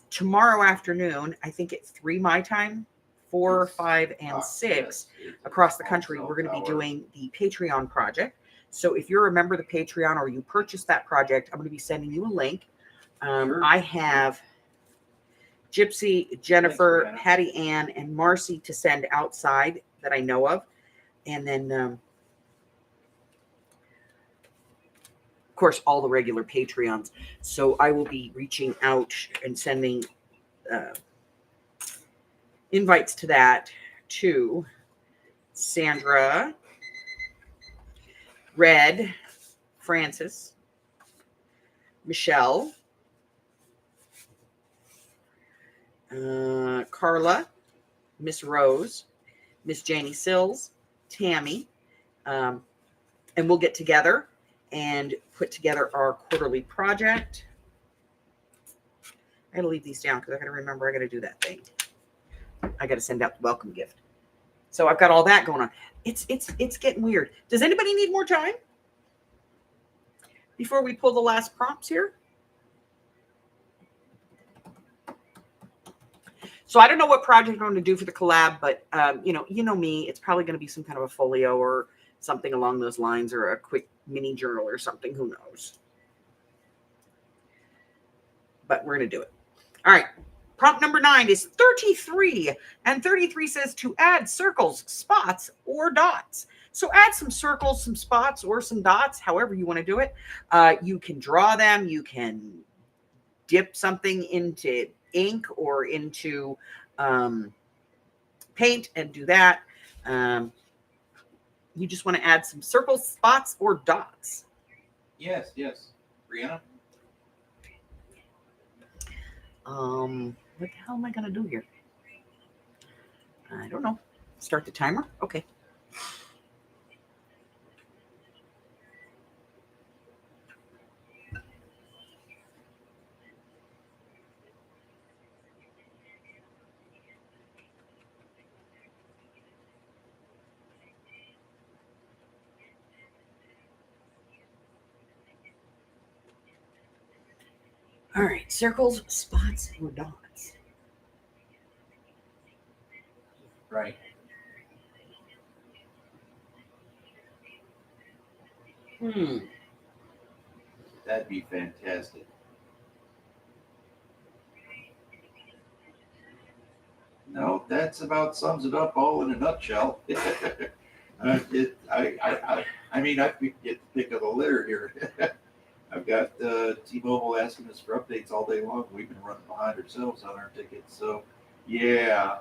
tomorrow afternoon, I think at 3 my time, 4, 5, and 6 across the country, we're going to be doing the Patreon project. So if you're a member of the Patreon or you purchased that project, I'm going to be sending you a link. I have Gypsy, Jennifer, Hattie Ann, and Marcy to send outside that I know of. And then, of course, all the regular Patreons. So I will be reaching out and sending invites to that to Sandra, Red, Francis, Michelle, Carla, Miss Rose, Miss Janie Sills, Tammy, and we'll get together and put together our quarterly project. I gotta leave these down because I gotta remember I gotta do that thing. I got to send out the welcome gift. So I've got all that going on. It's getting weird. Does anybody need more time before we pull the last prompts here? So I don't know what project I'm going to do for the collab, but you know me, it's probably going to be some kind of a folio or something along those lines, or a quick mini journal or something. Who knows? But we're going to do it. All right. Prompt number 9 is 33. And 33 says to add circles, spots, or dots. So add some circles, some spots, or some dots, however you want to do it. You can draw them. You can dip something into ink or into paint and do that. You just want to add some circles, spots, or dots. Yes. Brianna? What the hell am I going to do here? I don't know. Start the timer? Okay. All right. Circles, spots, or dots. Right. That'd be fantastic. No, that's about sums it up all in a nutshell. I mean, I could get the pick of the litter here. I've got T-Mobile asking us for updates all day long. We've been running behind ourselves on our tickets. So, yeah,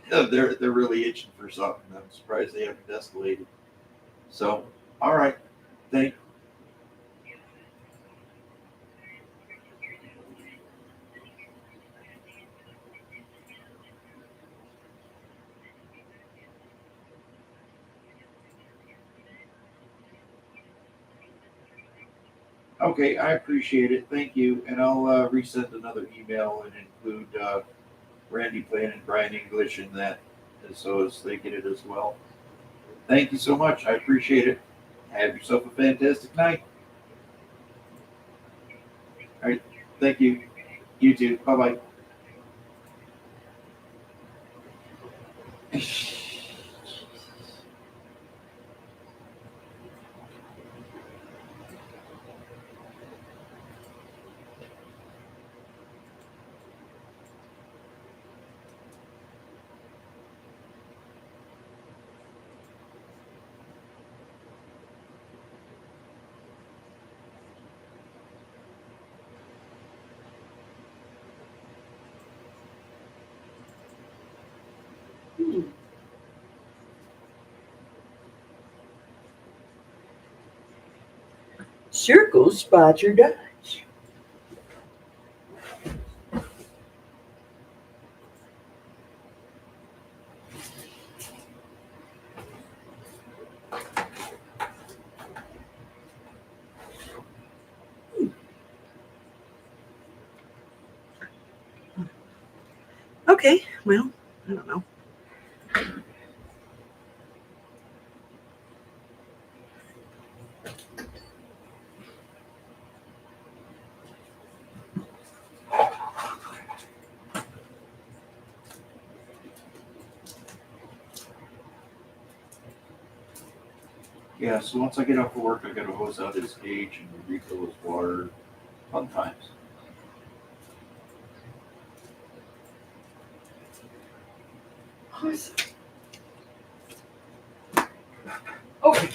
they're really itching for something. I'm surprised they haven't escalated. So, all right, thank. Okay, I appreciate it. Thank you, and I'll resend another email and include Randy Plain and Brian English in that, so as they get it as well. Thank you so much. I appreciate it. Have yourself a fantastic night. All right. Thank you. You too. Bye bye. Circles, spots, or dots. Okay. Well, I don't know. Yeah, so once I get off of work, I got to hose out his cage and refill his water. Fun times. Awesome. Okay.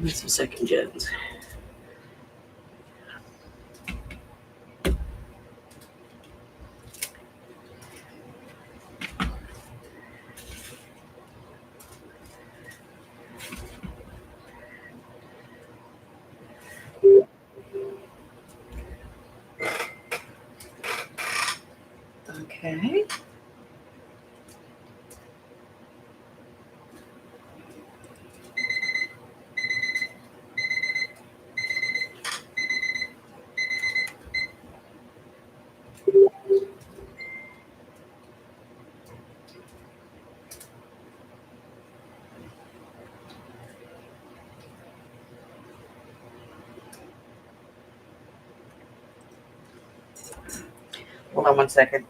Need some second gens. Okay. Hold on 1 second.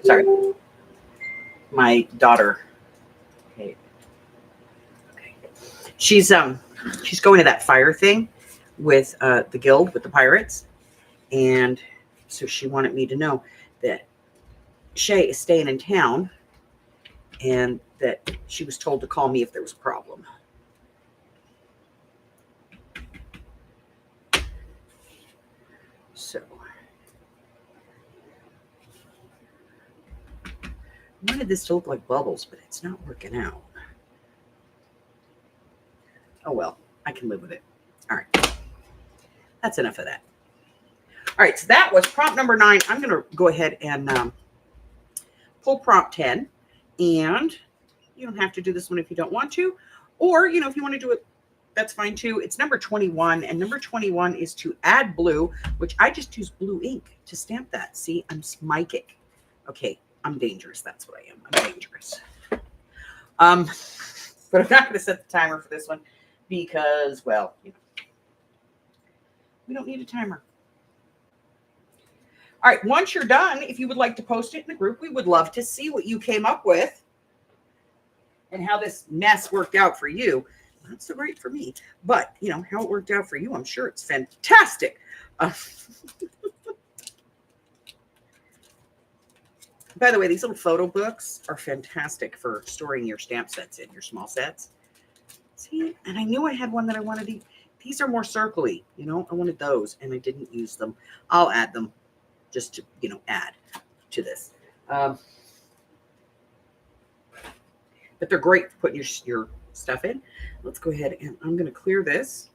Sorry. My daughter. Okay. She's going to that fire thing with the guild with the pirates, and so she wanted me to know that Shay is staying in town, and that she was told to call me if there was a problem. So I wanted this to look like bubbles, but it's not working out. Oh well, I can live with it. All right. That's enough of that. All right, so that was prompt number 9. I'm going to go ahead and pull prompt 10. And you don't have to do this one if you don't want to. Or, if you want to do it, that's fine too. It's number 21. And number 21 is to add blue, which I just use blue ink to stamp that. See, I'm smiking. Okay, I'm dangerous. That's what I am. I'm dangerous. But I'm not going to set the timer for this one because, well, we don't need a timer. All right, once you're done, if you would like to post it in the group, we would love to see what you came up with and how this mess worked out for you. Not so great for me, but, how it worked out for you, I'm sure it's fantastic. By the way, these little photo books are fantastic for storing your stamp sets in, your small sets. See, and I knew I had one that I wanted. These are more circly, I wanted those, and I didn't use them. I'll add them just to, add to this. But they're great for putting your stuff in. Let's go ahead and I'm going to clear this.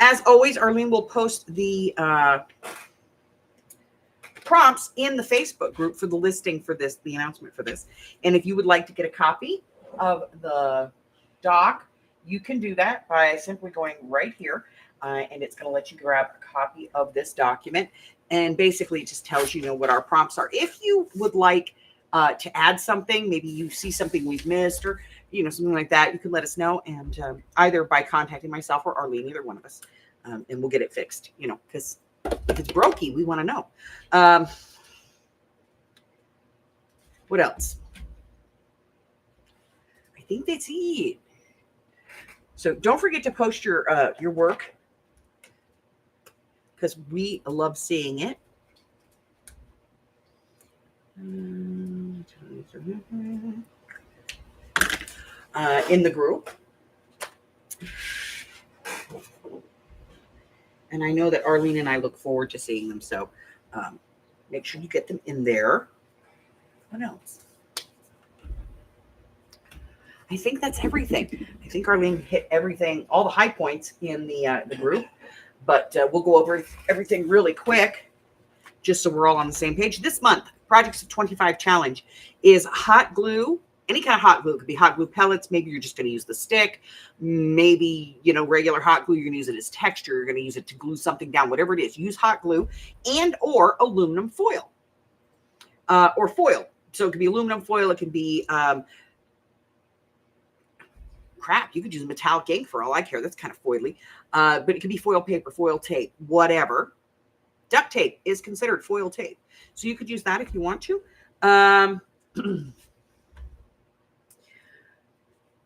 As always, Arlene will post the prompts in the Facebook group for the listing for this, the announcement for this. And if you would like to get a copy of the doc, you can do that by simply going right here. And it's going to let you grab a copy of this document. And basically it just tells you, what our prompts are. If you would like to add something, maybe you see something we've missed or, something like that, you can let us know. And either by contacting myself or Arlene, either one of us, and we'll get it fixed, because if it's brokey, we want to know. What else? I think that's it. So don't forget to post your work, because we love seeing it. In the group. And I know that Arlene and I look forward to seeing them. So make sure you get them in there. What else? I think that's everything. I think Arlene hit everything, all the high points in the group. But we'll go over everything really quick, just so we're all on the same page. This month, Projects of 25 Challenge is hot glue. Any kind of hot glue. It could be hot glue pellets. Maybe you're just going to use the stick. Maybe, regular hot glue. You're going to use it as texture. You're going to use it to glue something down. Whatever it is, use hot glue and or aluminum foil. Or foil. So it could be aluminum foil. It can be... crap, you could use metallic ink for all I care. That's kind of foily. But it could be foil paper, foil tape, whatever. Duct tape is considered foil tape. So you could use that if you want to.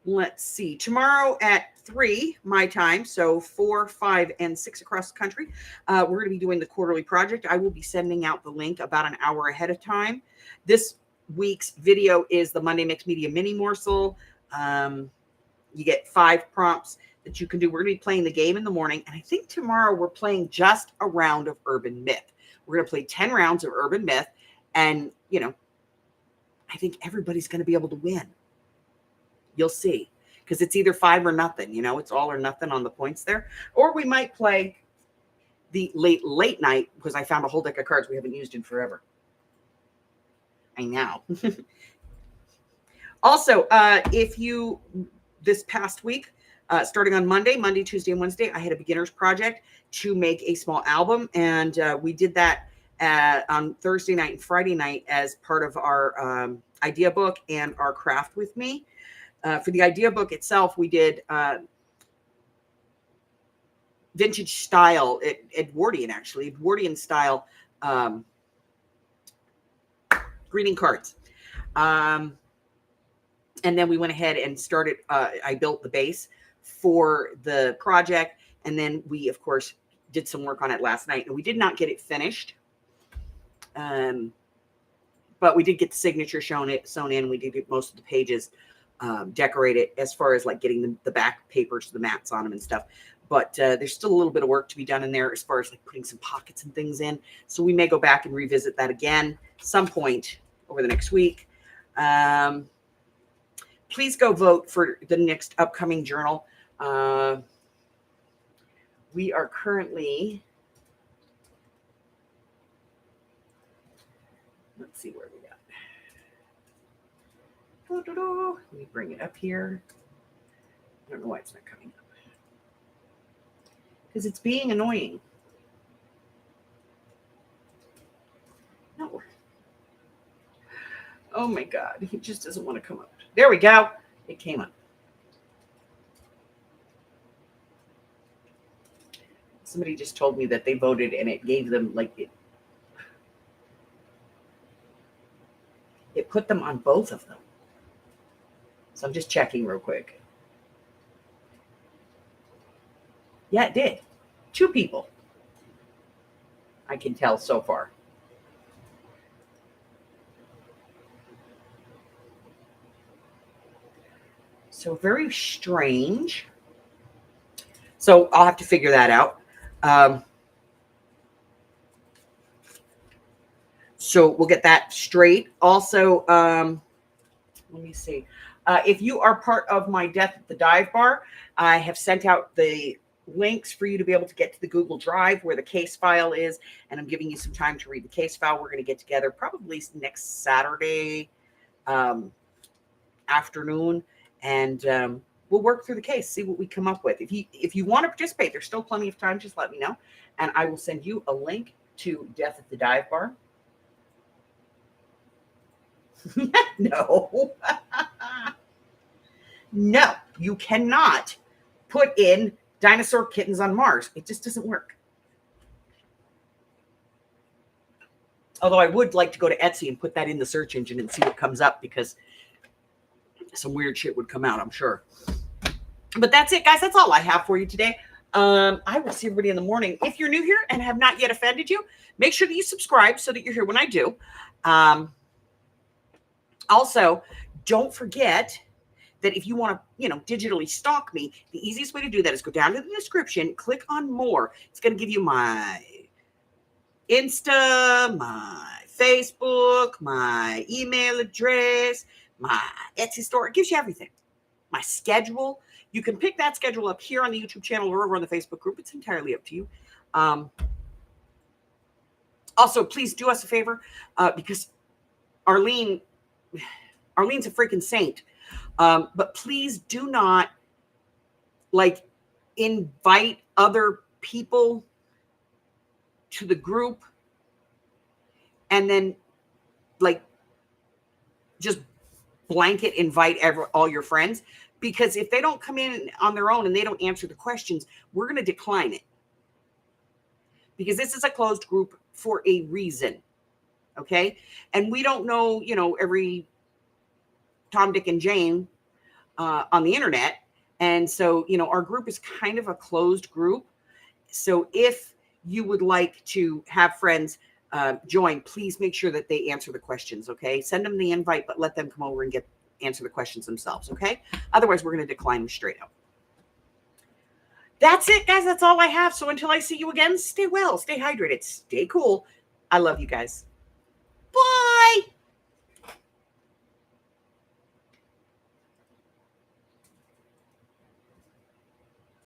Let's see. Tomorrow at 3 my time, so 4, 5, and 6 across the country, we're going to be doing the quarterly project. I will be sending out the link about an hour ahead of time. This week's video is the Monday Mix Media mini morsel. You get 5 prompts that you can do. We're going to be playing the game in the morning, and I think tomorrow we're playing just a round of Urban Myth. We're going to play 10 rounds of Urban Myth, and, you know, I think everybody's going to be able to win. You'll see, because it's either 5 or nothing. You know, it's all or nothing on the points there. Or we might play the late night, because I found a whole deck of cards we haven't used in forever. I know. Also, if you, this past week, starting on Monday, Tuesday, and Wednesday, I had a beginner's project to make a small album. And we did that on Thursday night and Friday night as part of our idea book and our craft with me. For the idea book itself, we did vintage style, Edwardian style greeting cards. And then we went ahead and started, I built the base for the project. And then we, of course, did some work on it last night. And we did not get it finished. But we did get the signature sewn in. We did get most of the pages decorated as far as like getting the back papers, the mats on them and stuff. But there's still a little bit of work to be done in there as far as like putting some pockets and things in. So we may go back and revisit that again some point over the next week. Please go vote for the next upcoming journal. We are currently, let's see where we got. Let me bring it up here. I don't know why it's not coming up. Because it's being annoying. No. Oh my God. It just doesn't want to come up. There we go. It came up. Somebody just told me that they voted and it gave them like it put them on both of them. So I'm just checking real quick. Yeah, it did. 2 people. I can tell so far. So very strange. So I'll have to figure that out. So we'll get that straight. Also, let me see. If you are part of my Death at the Dive Bar, I have sent out the links for you to be able to get to the Google Drive where the case file is. And I'm giving you some time to read the case file. We're going to get together probably next Saturday afternoon. And we'll work through the case, see what we come up with. If you want to participate, there's still plenty of time. Just let me know. And I will send you a link to Death at the Dive Bar. No. No, you cannot put in dinosaur kittens on Mars. It just doesn't work. Although I would like to go to Etsy and put that in the search engine and see what comes up, because some weird shit would come out, I'm sure. But that's it, guys. That's all I have for you today. I will see everybody in the morning. If you're new here and have not yet offended you, make sure that you subscribe so that you're here when I do. Also, don't forget that if you want to, digitally stalk me, the easiest way to do that is go down to the description, click on more. It's going to give you my Insta, my Facebook, my email address, my Etsy store. It gives you everything. My schedule. You can pick that schedule up here on the YouTube channel or over on the Facebook group. It's entirely up to you. Also, please do us a favor, because Arlene's a freaking saint. But please do not invite other people to the group and then just blanket invite all your friends, because if they don't come in on their own and they don't answer the questions, we're going to decline it. because this is a closed group for a reason. Okay. And we don't know, every Tom, Dick, and Jane on the internet. And so, our group is kind of a closed group. So if you would like to have friends join, please make sure that they answer the questions. Okay. Send them the invite, but let them come over and answer the questions themselves. Okay. Otherwise, we're going to decline them straight out. That's it, guys. That's all I have. So until I see you again, stay well, stay hydrated, stay cool. I love you guys. Bye.